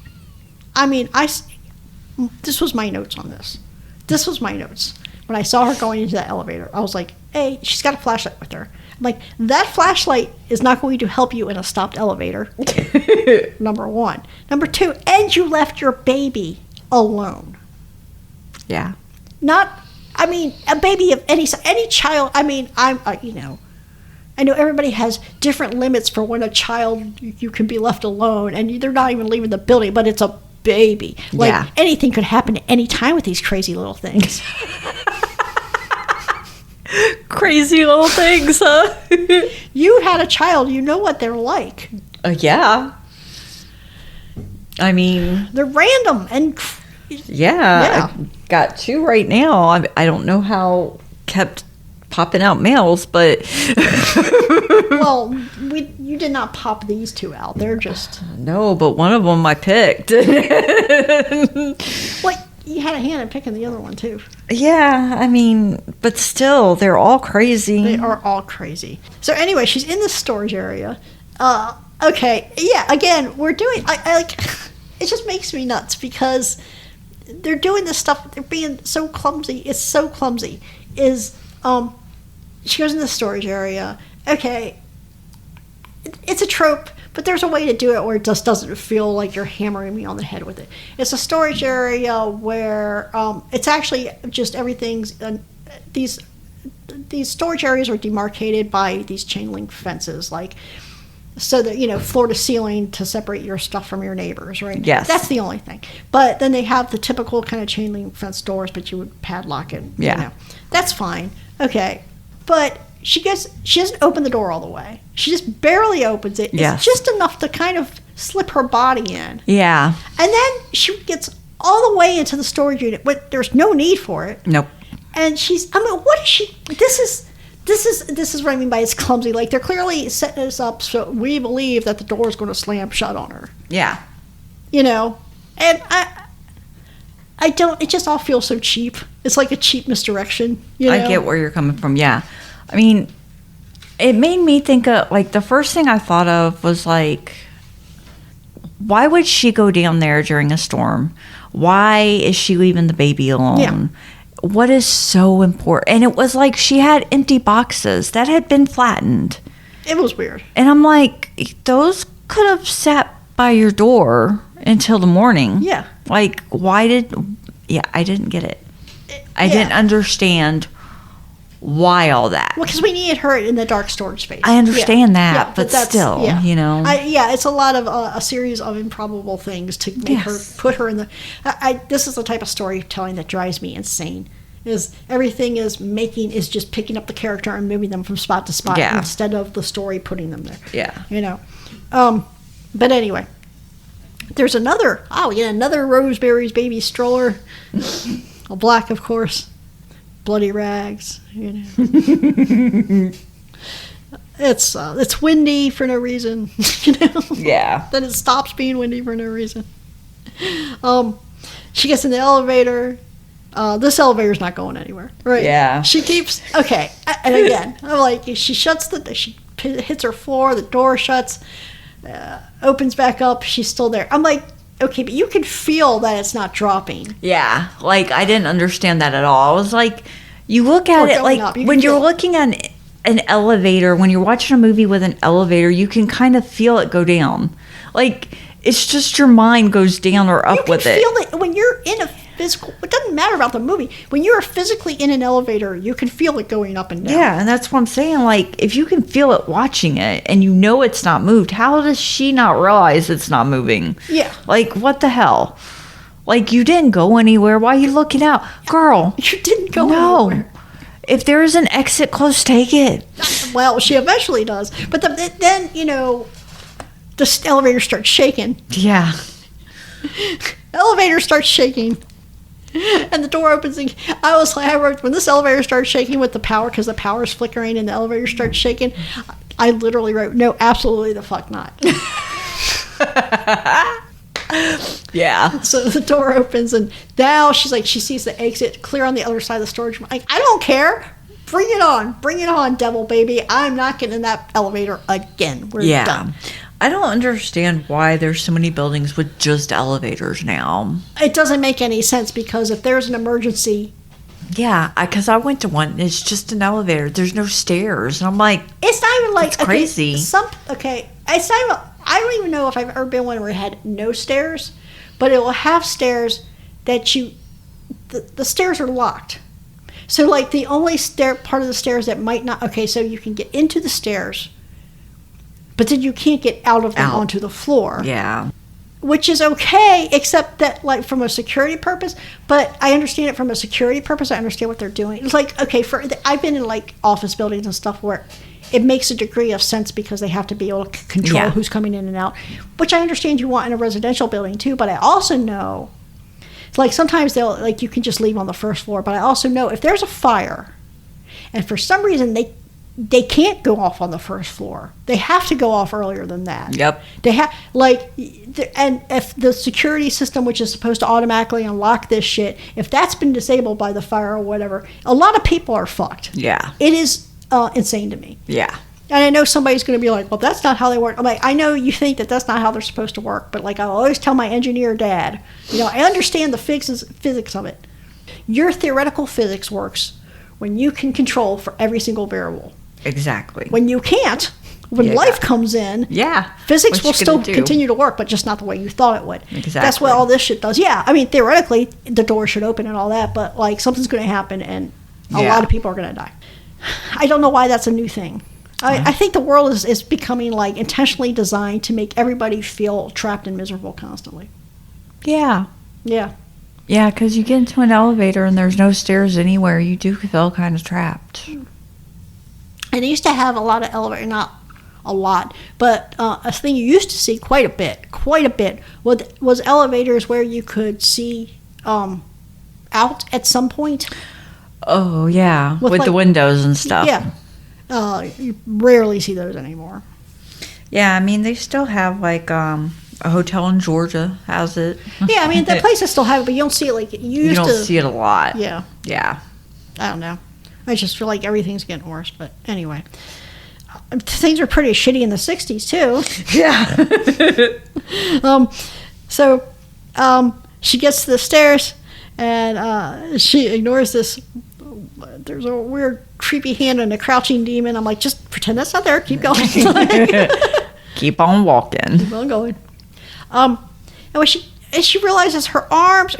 This was my notes on this. This was my notes. When I saw her going into that elevator, I was like, hey, she's got a flashlight with her. I'm like, that flashlight is not going to help you in a stopped elevator. Number one. Number two, and you left your baby alone. Yeah. A baby of any child. I know everybody has different limits for when a child you can be left alone, and they're not even leaving the building, but it's a baby. Anything could happen at any time with these crazy little things. Crazy little things, huh? You had a child. You know what they're like. Yeah. They're random and... Yeah. I got two right now. I don't know how kept popping out males, but... Well, you did not pop these two out. They're just... No, but one of them I picked. You had a hand in picking the other one, too. Yeah, but still, they're all crazy. They are all crazy. So anyway, she's in the storage area. Okay, yeah, again, we're doing... it just makes me nuts because they're doing this stuff. They're being so clumsy. It's so clumsy. she goes in the storage area. Okay, it's a trope, but there's a way to do it where it just doesn't feel like you're hammering me on the head with it. It's a storage area where it's actually just everything's these storage areas are demarcated by these chain link fences, like, so that, floor to ceiling to separate your stuff from your neighbors, right? Yes. That's the only thing. But then they have the typical kind of chain link fence doors, but you would padlock it. Yeah. That's fine. Okay. But she doesn't open the door all the way. She just barely opens it. Yes. It's just enough to kind of slip her body in. Yeah. And then she gets all the way into the storage unit, but there's no need for it. Nope. And what is she? This is what I mean by it's clumsy. Like, they're clearly setting this up so we believe that the door is going to slam shut on her. Yeah. And I don't. It just all feels so cheap. It's like a cheap misdirection. I get where you're coming from. Yeah. I mean, it made me think of, like, the first thing I thought of was, like, why would she go down there during a storm? Why is she leaving the baby alone? Yeah. What is so important? And it was like she had empty boxes that had been flattened. It was weird. And I'm like, those could have sat by your door until the morning. Yeah. Like, I didn't get it. I Yeah. didn't understand why all that. Well, because we needed her in the dark storage space. I understand that, Yeah, but that's, still, it's a lot of a series of improbable things to make her put her in the. This is the type of storytelling that drives me insane. Is everything is just picking up the character and moving them from spot to spot instead of the story putting them there. Yeah. But anyway, there's another Rosemary's Baby stroller, a black, of course. Bloody rags, It's windy for no reason, Yeah. Then it stops being windy for no reason. She gets in the elevator. This elevator's not going anywhere, right? Yeah. She keeps and again, I'm like, she hits her floor. The door shuts, opens back up. She's still there. I'm like, okay, but you can feel that it's not dropping. Yeah, like, I didn't understand that at all. I was like, you look at it like when you're looking at an elevator, when you're watching a movie with an elevator, you can kind of feel it go down. Like, it's just your mind goes down or up with it. You can feel it when you're in a physical. It doesn't matter about the movie. When you're physically in an elevator, you can feel it going up and down. Yeah, and that's what I'm saying. Like, if you can feel it watching it and you know it's not moved, how does she not realize it's not moving? Yeah. Like, what the hell? Like, you didn't go anywhere. Why are you looking out? Girl. You didn't go anywhere. If there is an exit close, take it. Well, she eventually does. But then, the elevator starts shaking. Yeah. Elevator starts shaking. And the door opens. And I wrote, when this elevator starts shaking with the power, because the power is flickering and the elevator starts shaking, I literally wrote, no, absolutely the fuck not. Yeah. So the door opens, and now she's like, she sees the exit clear on the other side of the storage room. Like, I don't care. Bring it on, devil baby. I'm not getting in that elevator again. We're done. I don't understand why there's so many buildings with just elevators now. It doesn't make any sense, because if there's an emergency. Yeah, because I went to one. It's just an elevator. There's no stairs. And I'm like, it's not even like, it's crazy. It's not even, I don't even know if I've ever been one where it had no stairs, but it will have stairs that the stairs are locked. So, like, the only part of the stairs that might not, so you can get into the stairs, but then you can't get out of them onto the floor. Yeah. Which is okay, except that, like, from a security purpose, but I understand it from a security purpose. I understand what they're doing. It's like, I've been in, like, office buildings and stuff where it makes a degree of sense because they have to be able to control who's coming in and out, which I understand you want in a residential building too. But I also know, like, sometimes you can just leave on the first floor. But I also know if there's a fire, and for some reason they can't go off on the first floor, they have to go off earlier than that. Yep. They have, and if the security system, which is supposed to automatically unlock this shit, if that's been disabled by the fire or whatever, a lot of people are fucked. Yeah. It is insane to me. Yeah. And I know somebody's going to be like, well, that's not how they work. I'm like, I know you think that's not how they're supposed to work, but, like, I always tell my engineer dad, I understand the physics of it. Your theoretical physics works when you can control for every single variable. Exactly. When you can't, when life comes in, physics will still continue to work, but just not the way you thought it would. Exactly. That's what all this shit does. Yeah, I mean, theoretically, the door should open and all that, but like something's going to happen and a lot of people are going to die. I don't know why that's a new thing. I think the world is becoming like intentionally designed to make everybody feel trapped and miserable constantly. Yeah. Yeah. Yeah, because you get into an elevator and there's no stairs anywhere, you do feel kind of trapped. And they used to have a lot of elevators, not a lot, but a thing you used to see quite a bit, was elevators where you could see out at some point. Oh, yeah, with the windows and stuff. Yeah. You rarely see those anymore. Yeah, I mean, they still have, like, a hotel in Georgia has it. Yeah, I mean, the places still have it, but you don't see it like you used to. You don't see it a lot. Yeah. Yeah. I don't know. I just feel like everything's getting worse, but anyway. Things were pretty shitty in the 60s, too. Yeah. So she gets to the stairs, and she ignores this. There's a weird, creepy hand and a crouching demon. I'm like, just pretend that's not there. Keep going. Keep on walking. Keep on going. And when she realizes her arms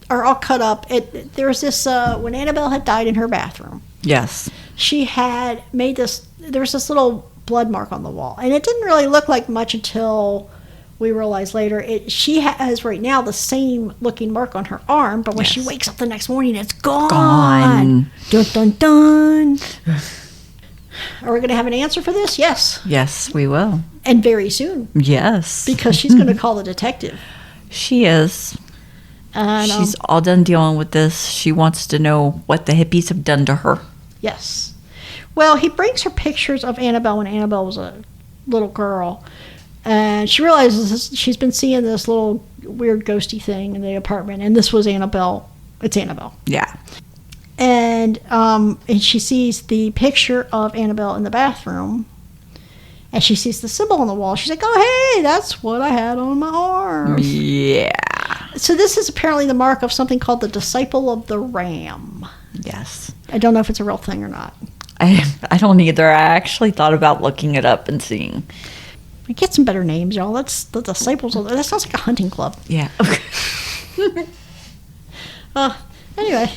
are all cut up. There was this, when Annabelle had died in her bathroom. Yes. She had made there was this little blood mark on the wall. And it didn't really look like much until we realized later. She has right now the same looking mark on her arm, but when she wakes up the next morning, it's gone. Dun, dun, dun. Are we going to have an answer for this? Yes. Yes, we will. And very soon. Yes. Because she's going to call the detective. She is. And, she's all done dealing with this. She wants to know what the hippies have done to her. Yes. Well, he brings her pictures of Annabelle when Annabelle was a little girl. And she realizes she's been seeing this little weird ghosty thing in the apartment. And this was Annabelle. It's Annabelle. Yeah. And she sees the picture of Annabelle in the bathroom. And she sees the symbol on the wall. She's like, oh, hey, that's what I had on my arm. Yeah. So this is apparently the mark of something called the Disciple of the Ram. Yes. I don't know if it's a real thing or not. I don't either. I actually thought about looking it up and seeing. We get some better names, y'all. That's the Disciples of the... That sounds like a hunting club. Yeah. Okay. Anyway.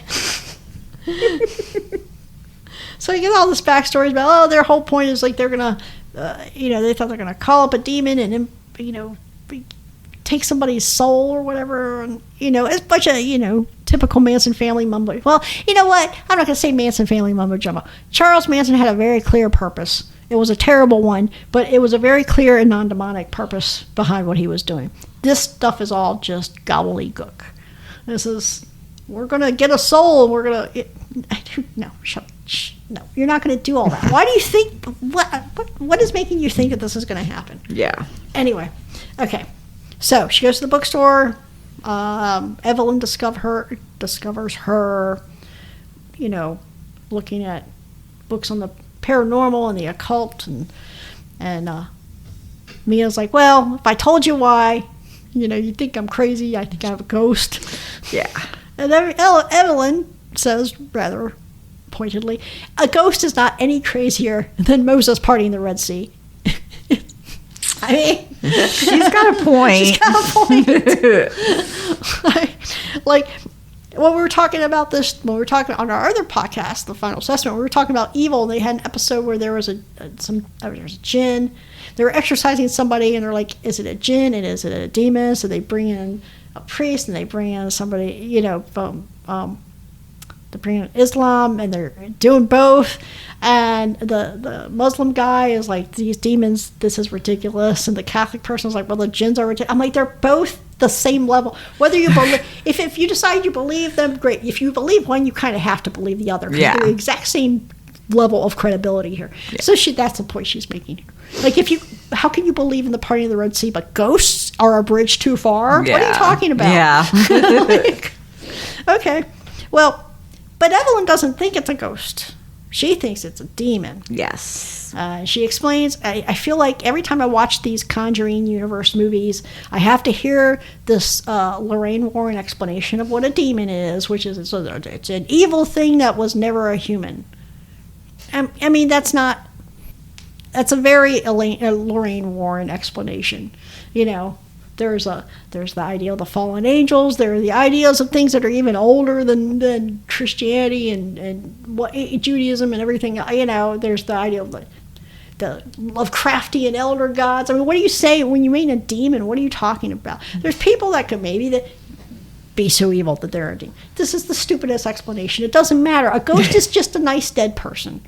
So you get all this backstories about, their whole point is like they're going to, they thought they're going to call up a demon and, take somebody's soul or whatever. And, it's a bunch of, typical Manson family mumbo. Well, you know what? I'm not going to say Manson family mumbo jumbo. Charles Manson had a very clear purpose. It was a terrible one, but it was a very clear and non-demonic purpose behind what he was doing. This stuff is all just gobbledygook. This is, we're going to get a soul and we're going to... No, shut up. No, you're not going to do all that. Why do you think... What is making you think that this is going to happen? Yeah. Anyway, okay. So she goes to the bookstore. Evelyn discovers her, looking at books on the paranormal and the occult, and Mia's like, well, if I told you why, you'd think I'm crazy. I think I have a ghost. Yeah. And then Evelyn says rather pointedly, a ghost is not any crazier than Moses parting the Red Sea. I mean, she's got a point. She's got a point. like when we were talking about this, when we were talking on our other podcast, The Final Assessment, we were talking about evil, and they had an episode where there was a djinn. They were exorcising somebody, and they're like, is it a djinn and is it a demon? So they bring in a priest, and they bring in somebody, from they bring in Islam, and they're doing both. And the Muslim guy is like, these demons, this is ridiculous. And the Catholic person is like, well, the jinns are ridiculous. I'm like, they're both the same level. Whether you believe, if you decide you believe them, great. If you believe one, you kind of have to believe the other. Yeah. They're the exact same level of credibility here. Yeah. So that's the point she's making here. Like, how can you believe in the parting of the Red Sea, but ghosts are a bridge too far? Yeah. What are you talking about? Yeah. Okay. Well, but Evelyn doesn't think it's a ghost. She thinks it's a demon. Yes. She explains, I feel like every time I watch these Conjuring universe movies, I have to hear this Lorraine Warren explanation of what a demon is, which is it's an evil thing that was never a human. I mean, that's a very Lorraine Warren explanation. You know, there's the idea of the fallen angels. There are the ideas of things that are even older than Christianity and what Judaism and everything. You know, there's the idea of the Lovecraftian elder gods. I mean, what do you say when you mean a demon? What are you talking about? There's people that could maybe be so evil that they're a demon. This is the stupidest explanation. It doesn't matter. A ghost is just a nice dead person.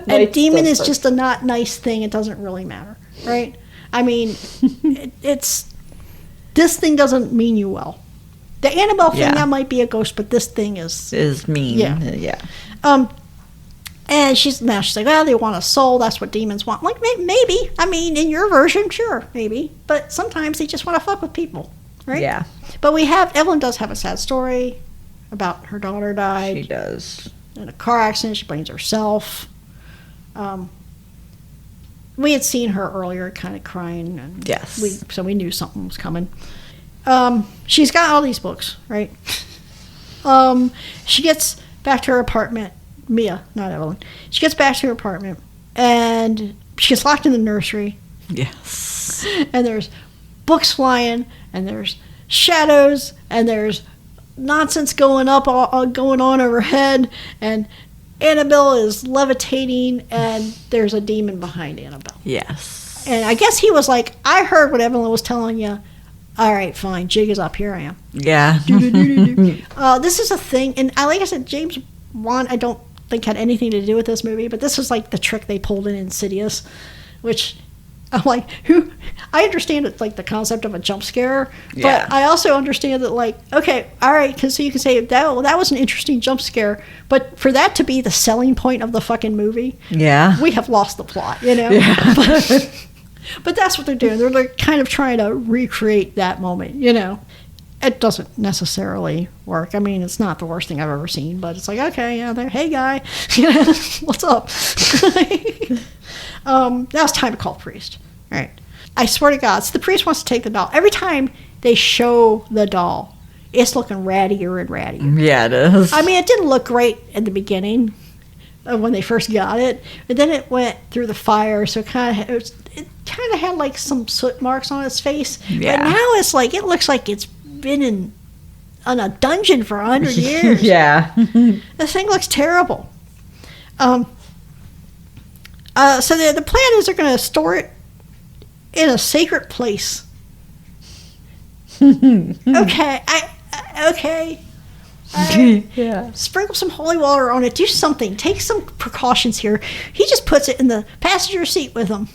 A demon is just a not nice thing. It doesn't really matter, right? I mean, this thing doesn't mean you well. The Annabelle thing, that might be a ghost, but this thing is mean. Yeah. And she's like, well, they want a soul. That's what demons want. Like, maybe. I mean, in your version, sure, maybe. But sometimes they just want to fuck with people, right? Yeah. But Evelyn does have a sad story about her daughter died. She does. In a car accident. She blames herself. We had seen her earlier kind of crying. And yes. So we knew something was coming. She's got all these books, right? She gets back to her apartment. Mia, not Evelyn. She gets back to her apartment, and she gets locked in the nursery. Yes. And there's books flying, and there's shadows, and there's nonsense going on overhead, and Annabelle is levitating, and there's a demon behind Annabelle. Yes. And I guess he was like, I heard what Evelyn was telling you. All right, fine. Jig is up. Here I am. Yeah. This is a thing, and like I said, James Wan, I don't think had anything to do with this movie, but this was like the trick they pulled in Insidious, which I'm like, I understand it's like the concept of a jump scare, but I also understand that, like, okay, all right, because so you can say that was an interesting jump scare, but for that to be the selling point of the fucking movie, we have lost the plot, you know. But that's what they're doing. They're like kind of trying to recreate that moment, you know. It doesn't necessarily work. I mean, it's not the worst thing I've ever seen, but it's like, okay, hey guy, what's up? Now it's time to call the priest. All right. I swear to God, so the priest wants to take the doll. Every time they show the doll, it's looking rattier and rattier. Yeah, it is. I mean, it didn't look great at the beginning when they first got it, but then it went through the fire, so it kind of had like some soot marks on its face. Yeah. But now it's like, it looks like it's been in a dungeon for 100 years. The thing looks terrible. So the plan is they're going to store it in a sacred place. Okay. Sprinkle some holy water on it. Do something. Take some precautions here. He just puts it in the passenger seat with him.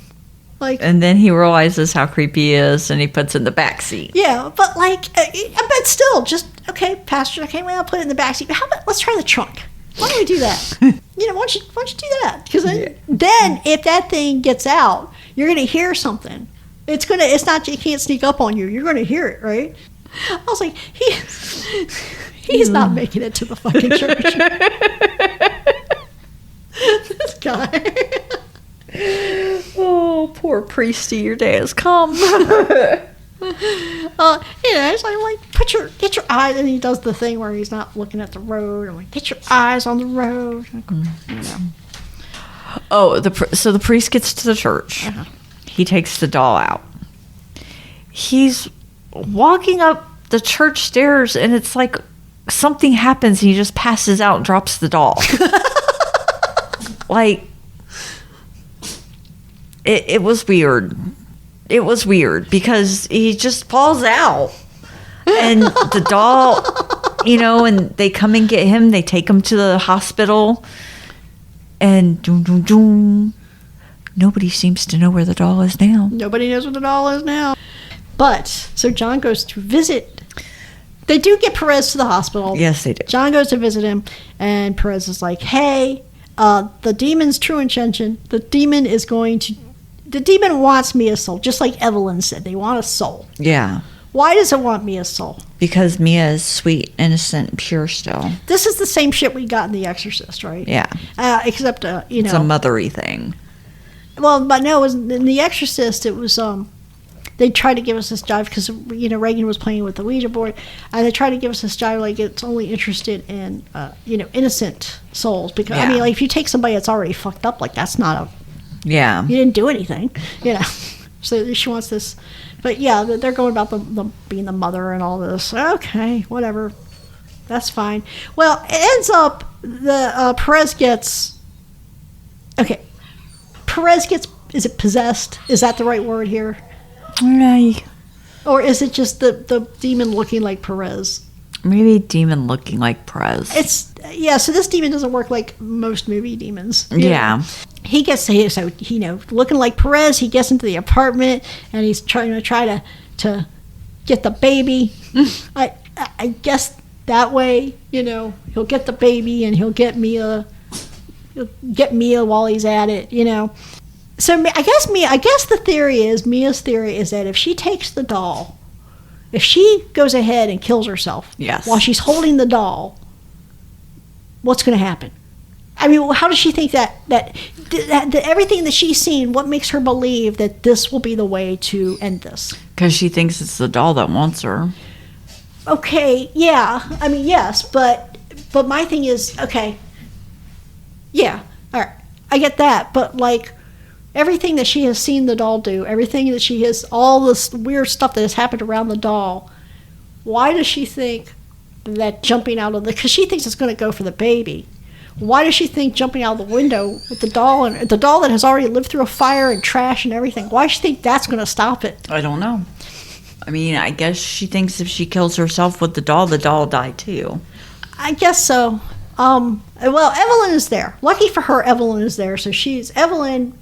Like, and then he realizes how creepy he is, and he puts it in the back seat. Yeah, but like, but still, just okay, passenger. Okay, well, I'll put it in the back seat. How about let's try the trunk? Why don't we do that? You know, why don't you do that? Because then if that thing gets out, you're gonna hear something. It's not. You can't sneak up on you. You're gonna hear it, right? I was like, he's not making it to the fucking church. This guy. Oh, poor priesty, your day has come. It's like get your eyes, and he does the thing where he's not looking at the road. I'm like, get your eyes on the road. You know. Oh, so the priest gets to the church. Uh-huh. He takes the doll out. He's walking up the church stairs, and it's like something happens, and he just passes out and drops the doll. Like, it was weird. It was weird because he just falls out, and the doll, and they come and get him. They take him to the hospital, and doom, doom, doom. Nobody seems to know where the doll is now. Nobody knows where the doll is now. But, so John goes to visit. They do get Perez to the hospital. Yes, they do. John goes to visit him, and Perez is like, hey, the demon's true intention. The demon wants Mia's soul, just like Evelyn said. They want a soul. Yeah. Why does it want Mia's soul? Because Mia is sweet, innocent, pure still. This is the same shit we got in The Exorcist, right? Yeah. Except, It's a mothery thing. Well, but no, it was in The Exorcist, it was, they tried to give us this jive because, Reagan was playing with the Ouija board, and they tried to give us this jive like it's only interested in, innocent souls. Because, I mean, like, if you take somebody that's already fucked up, like, that's not a... Yeah. You didn't do anything, So she wants this... But, yeah, they're going about the being the mother and all this. Okay, whatever. That's fine. Well, it ends up the Perez gets... Okay. Perez gets... Is it possessed? Is that the right word here? Right. Or is it just the demon looking like Perez? Maybe demon looking like Perez. So this demon doesn't work like most movie demons. Yeah. He gets looking like Perez. He gets into the apartment and he's trying to to get the baby. I guess that way, he'll get the baby and he'll get Mia. He'll get Mia while he's at it, So I guess the theory is, Mia's theory is that if she takes the doll, if she goes ahead and kills herself while she's holding the doll, what's going to happen? I mean, how does she think that everything that she's seen, what makes her believe that this will be the way to end this? Because she thinks it's the doll that wants her. Okay, yeah. I mean, yes, but my thing is, okay, yeah, all right, I get that, but like, everything that she has seen the doll do, everything that she has, all this weird stuff that has happened around the doll, why does she think that jumping out of because she thinks it's going to go for the baby. Why does she think jumping out of the window with the doll, and the doll that has already lived through a fire and trash and everything, why does she think that's going to stop it? I don't know. I mean, I guess she thinks if she kills herself with the doll will die too. I guess so. Well, Evelyn is there. Lucky for her, Evelyn is there. So Evelyn,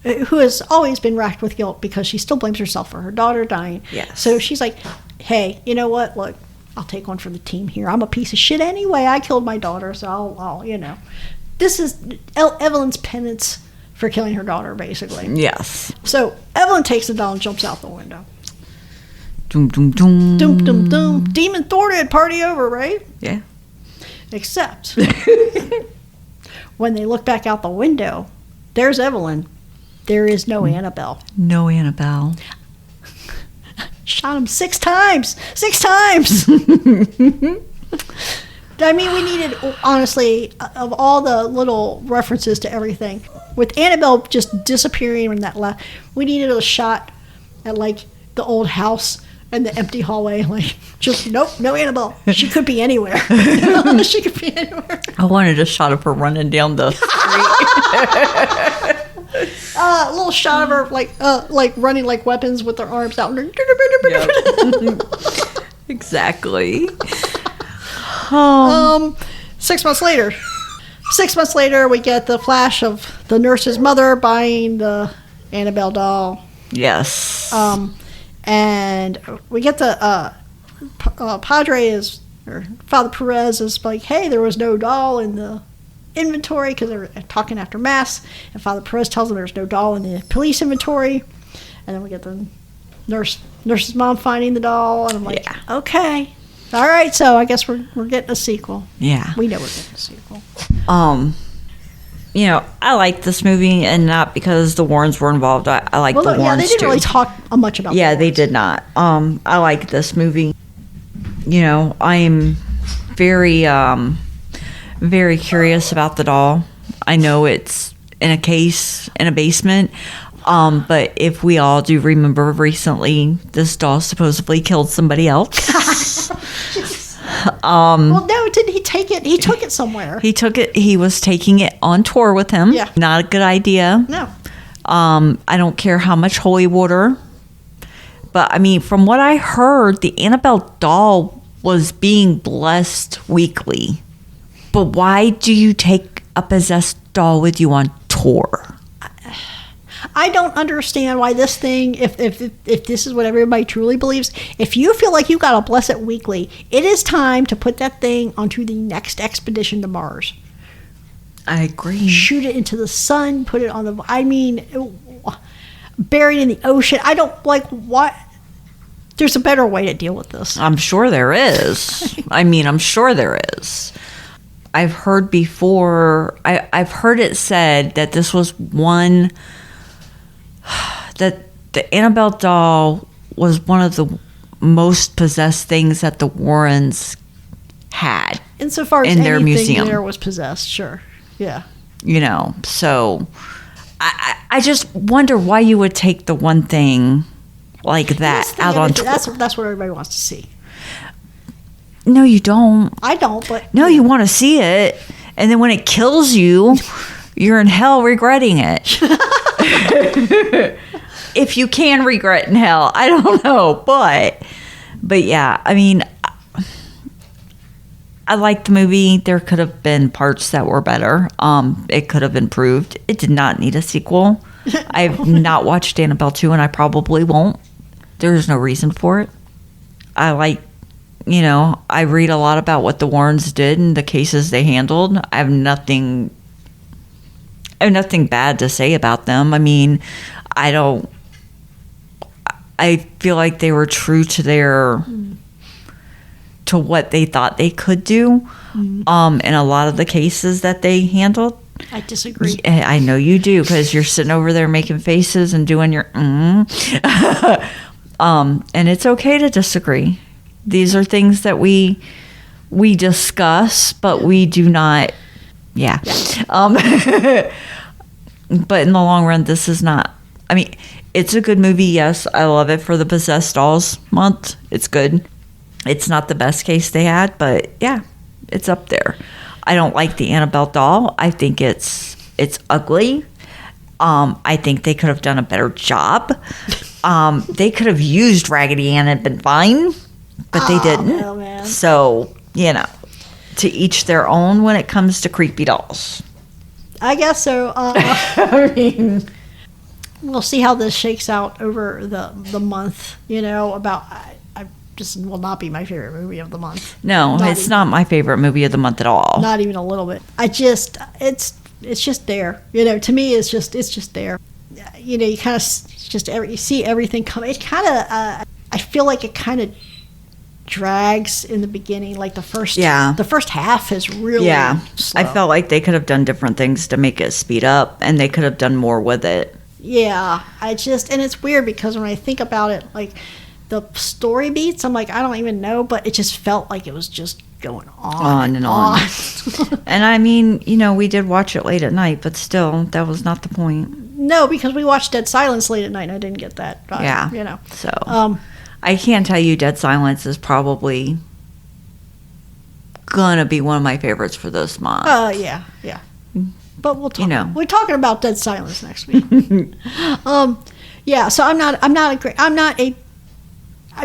who has always been racked with guilt because she still blames herself for her daughter dying. Yes. So she's like, hey, you know what? Look, I'll take one for the team here. I'm a piece of shit anyway. I killed my daughter, so I'll. This is Evelyn's penance for killing her daughter, basically. Yes. So Evelyn takes the doll and jumps out the window. Doom, doom, doom. Doom, doom, doom. Demon thwarted, party over, right? Yeah. Except when they look back out the window, there's Evelyn. There is no Annabelle. No Annabelle. Shot him 6 times. 6 times. I mean, we needed, honestly, of all the little references to everything, with Annabelle just disappearing in that we needed a shot at, like, the old house and the empty hallway. Like, just, nope, no Annabelle. She could be anywhere. She could be anywhere. I wanted a shot of her running down the street. A little shot of her, like running like weapons with her arms out. Yep. Exactly. 6 months later. 6 months later, we get the flash of the nurse's mother buying the Annabelle doll. Yes. And we get the Father Perez is like, hey, there was no doll in the inventory because they're talking after mass, and Father Perez tells them there's no doll in the police inventory, and then we get the nurse's mom finding the doll, and I'm like, okay, all right, so I guess we're getting a sequel. Yeah, we know we're getting a sequel. I like this movie, and not because the Warrens were involved. I like the Warrens too. Yeah, they didn't really talk much about. Yeah, they did not. I like this movie. I'm very very curious about the doll. I know it's in a case in a basement, but if we all do remember recently, this doll supposedly killed somebody else. Well, no, didn't he take it? He took it somewhere. He took it. He was taking it on tour with him. Yeah. Not a good idea. No. I don't care how much holy water, but I mean, from what I heard, the Annabelle doll was being blessed weekly. But why do you take a possessed doll with you on tour? I don't understand why this thing, if this is what everybody truly believes, if you feel like you got to bless it weekly, it is time to put that thing onto the next expedition to Mars. I agree. Shoot it into the sun, put it on bury it in the ocean. I don't like what. There's a better way to deal with this. I'm sure there is. I'm sure there is. I've heard before, I've heard it said that this was one, that the Annabelle doll was one of the most possessed things that the Warrens had. Insofar as in their anything museum. there was possessed, sure. Yeah. So I just wonder why you would take the one thing like that out on tour. That's what everybody wants to see. No, you don't. I don't, but... No, you want to see it. And then when it kills you, you're in hell regretting it. If you can regret in hell. I don't know. But yeah, I liked the movie. There could have been parts that were better. It could have improved. It did not need a sequel. I've not watched Annabelle 2, and I probably won't. There's no reason for it. I read a lot about what the Warrens did and the cases they handled. I have nothing bad to say about them. I feel like they were true to to what they thought they could do in a lot of the cases that they handled. I disagree. I know you do, because you're sitting over there making faces and doing your and it's okay to disagree. These are things that we discuss, but we do not. Yeah. But in the long run, this is not. It's a good movie. Yes, I love it for the Possessed Dolls month. It's good. It's not the best case they had, but yeah, it's up there. I don't like the Annabelle doll. I think it's ugly. I think they could have done a better job. They could have used Raggedy Ann and been fine, but they didn't. No, man. So, to each their own when it comes to creepy dolls. I guess so. We'll see how this shakes out over the month. This will not be my favorite movie of the month. No, it's not my favorite movie of the month at all. Not even a little bit. It's just there. To me, it's just there. You kind of you see everything come. It kind of, I feel like it kind of drags in the beginning. Like the first half is really slow. I felt like they could have done different things to make it speed up, and they could have done more with it. Yeah, and it's weird because when I think about it, like the story beats, I'm like, I don't even know, but it just felt like it was just going on and on. And we did watch it late at night, but still, that was not the point. No, because we watched Dead Silence late at night and I didn't get that. So, I can tell you Dead Silence is probably gonna be one of my favorites for this month. Yeah. But we'll talk. We're talking about Dead Silence next week. So I'm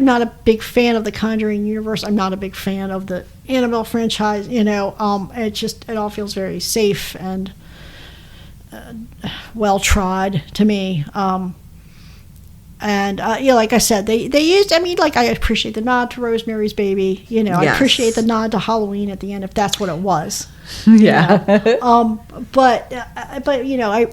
not a big fan of the Conjuring universe. I'm not a big fan of the Annabelle franchise. It all feels very safe and well trod to me. Like I said, they used. I appreciate the nod to Rosemary's Baby. Yes. I appreciate the nod to Halloween at the end, if that's what it was. Yeah. But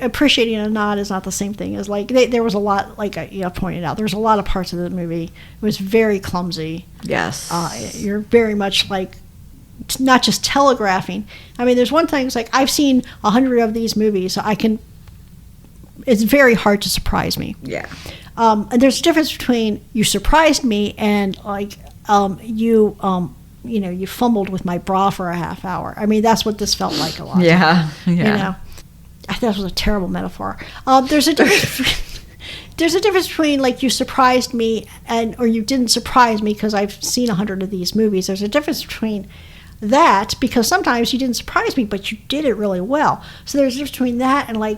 appreciating a nod is not the same thing as there was a lot, like I pointed out, there's a lot of parts of the movie. It was very clumsy. Yes. You're very much not just telegraphing. There's one thing. It's like I've seen 100 of these movies, so it's very hard to surprise me. Yeah. And there's a difference between you surprised me and you fumbled with my bra for a half hour. Or that's what this felt like a lot. Yeah. I thought it was a terrible metaphor. There's a difference. There's a difference between you surprised me or you didn't surprise me because I've seen 100 of these movies. There's a difference between that, because sometimes you didn't surprise me, but you did it really well. So there's a difference between that and I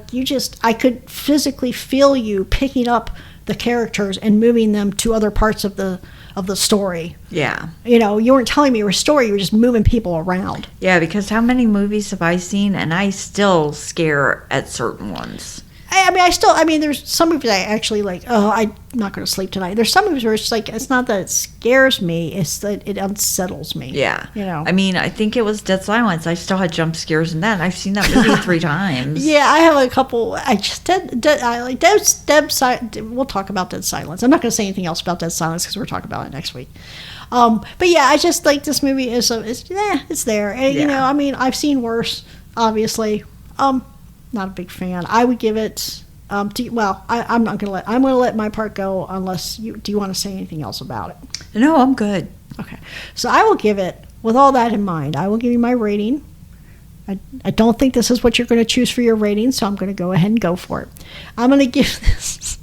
could physically feel you picking up the characters and moving them to other parts of the story. Yeah. You weren't telling me your story, you were just moving people around. Yeah, because how many movies have I seen and I still scare at certain ones? I mean, there's some movies I actually like, oh, I'm not going to sleep tonight. There's some movies where it's like, it's not that it scares me, it's that it unsettles me. Yeah. You know? I mean, I think it was Dead Silence. I still had jump scares in that. I've seen that movie 3 times. Yeah, I have a couple. I like we'll talk about Dead Silence. I'm not going to say anything else about Dead Silence because we're talking about it next week. But yeah, I just like this movie it's there. And, you know, I mean, I've seen worse, obviously. Not a big fan. I would give it. I'm not gonna let. I'm gonna let my part go unless you. Do you want to say anything else about it? No, I'm good. Okay, so I will give it. With all that in mind, I will give you my rating. I don't think this is what you're going to choose for your rating, so I'm going to go ahead and go for it. I'm going to give this.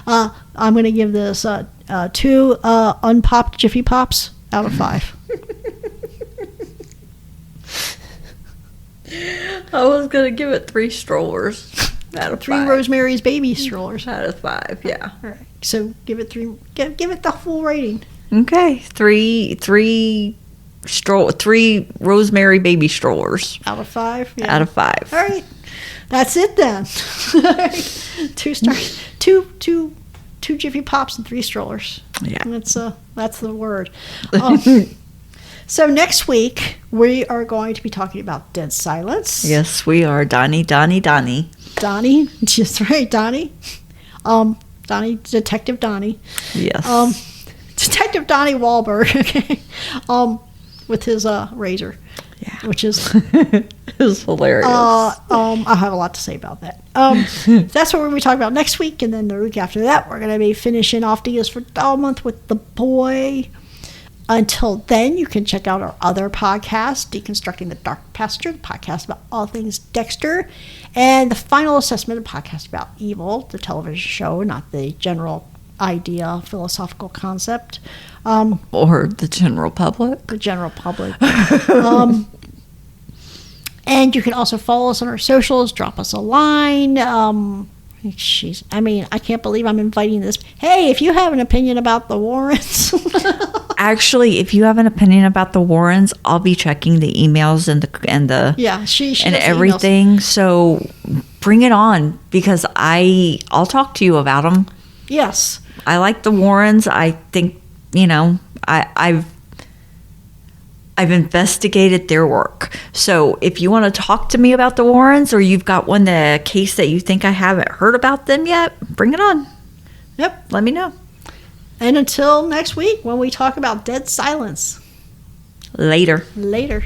I'm going to give this 2 unpopped Jiffy Pops out of 5. I was gonna give it 3 strollers out of 3 5. Rosemary's Baby strollers Out of 5, yeah. All right, so give it 3. Give it the full rating. Okay, 3 Rosemary Baby strollers Out of 5. Yeah. out of 5. All right, that's it then. 2 stars. Two Jiffy Pops and 3 strollers. Yeah, that's the word. So next week, we are going to be talking about Dead Silence. Yes, we are. Donnie. Donnie, just right, Donnie. Donnie, Detective Donnie. Yes. Detective Donnie Wahlberg, okay. With his razor. Yeah. Which is... It's hilarious. I have a lot to say about that. That's what we're going to be talking about next week, and then the week after that, we're going to be finishing off Diaz for Doll Month with The Boy. Until then, you can check out our other podcast, Deconstructing the Dark Pasture, the podcast about all things Dexter, and the Final Assessment, a podcast about Evil, the television show, not the general idea, philosophical concept. Or the general public. The general public. And you can also follow us on our socials, drop us a line. I can't believe I'm inviting this. Hey, if you have an opinion about the Warrens... Actually, if you have an opinion about the Warrens, I'll be checking the emails and she and everything. Emails. So bring it on because I'll talk to you about them. Yes, I like the Warrens. I think I've investigated their work. So if you want to talk to me about the Warrens, or you've got the case that you think I haven't heard about them yet, bring it on. Yep, let me know. And until next week when we talk about Dead Silence. Later. Later.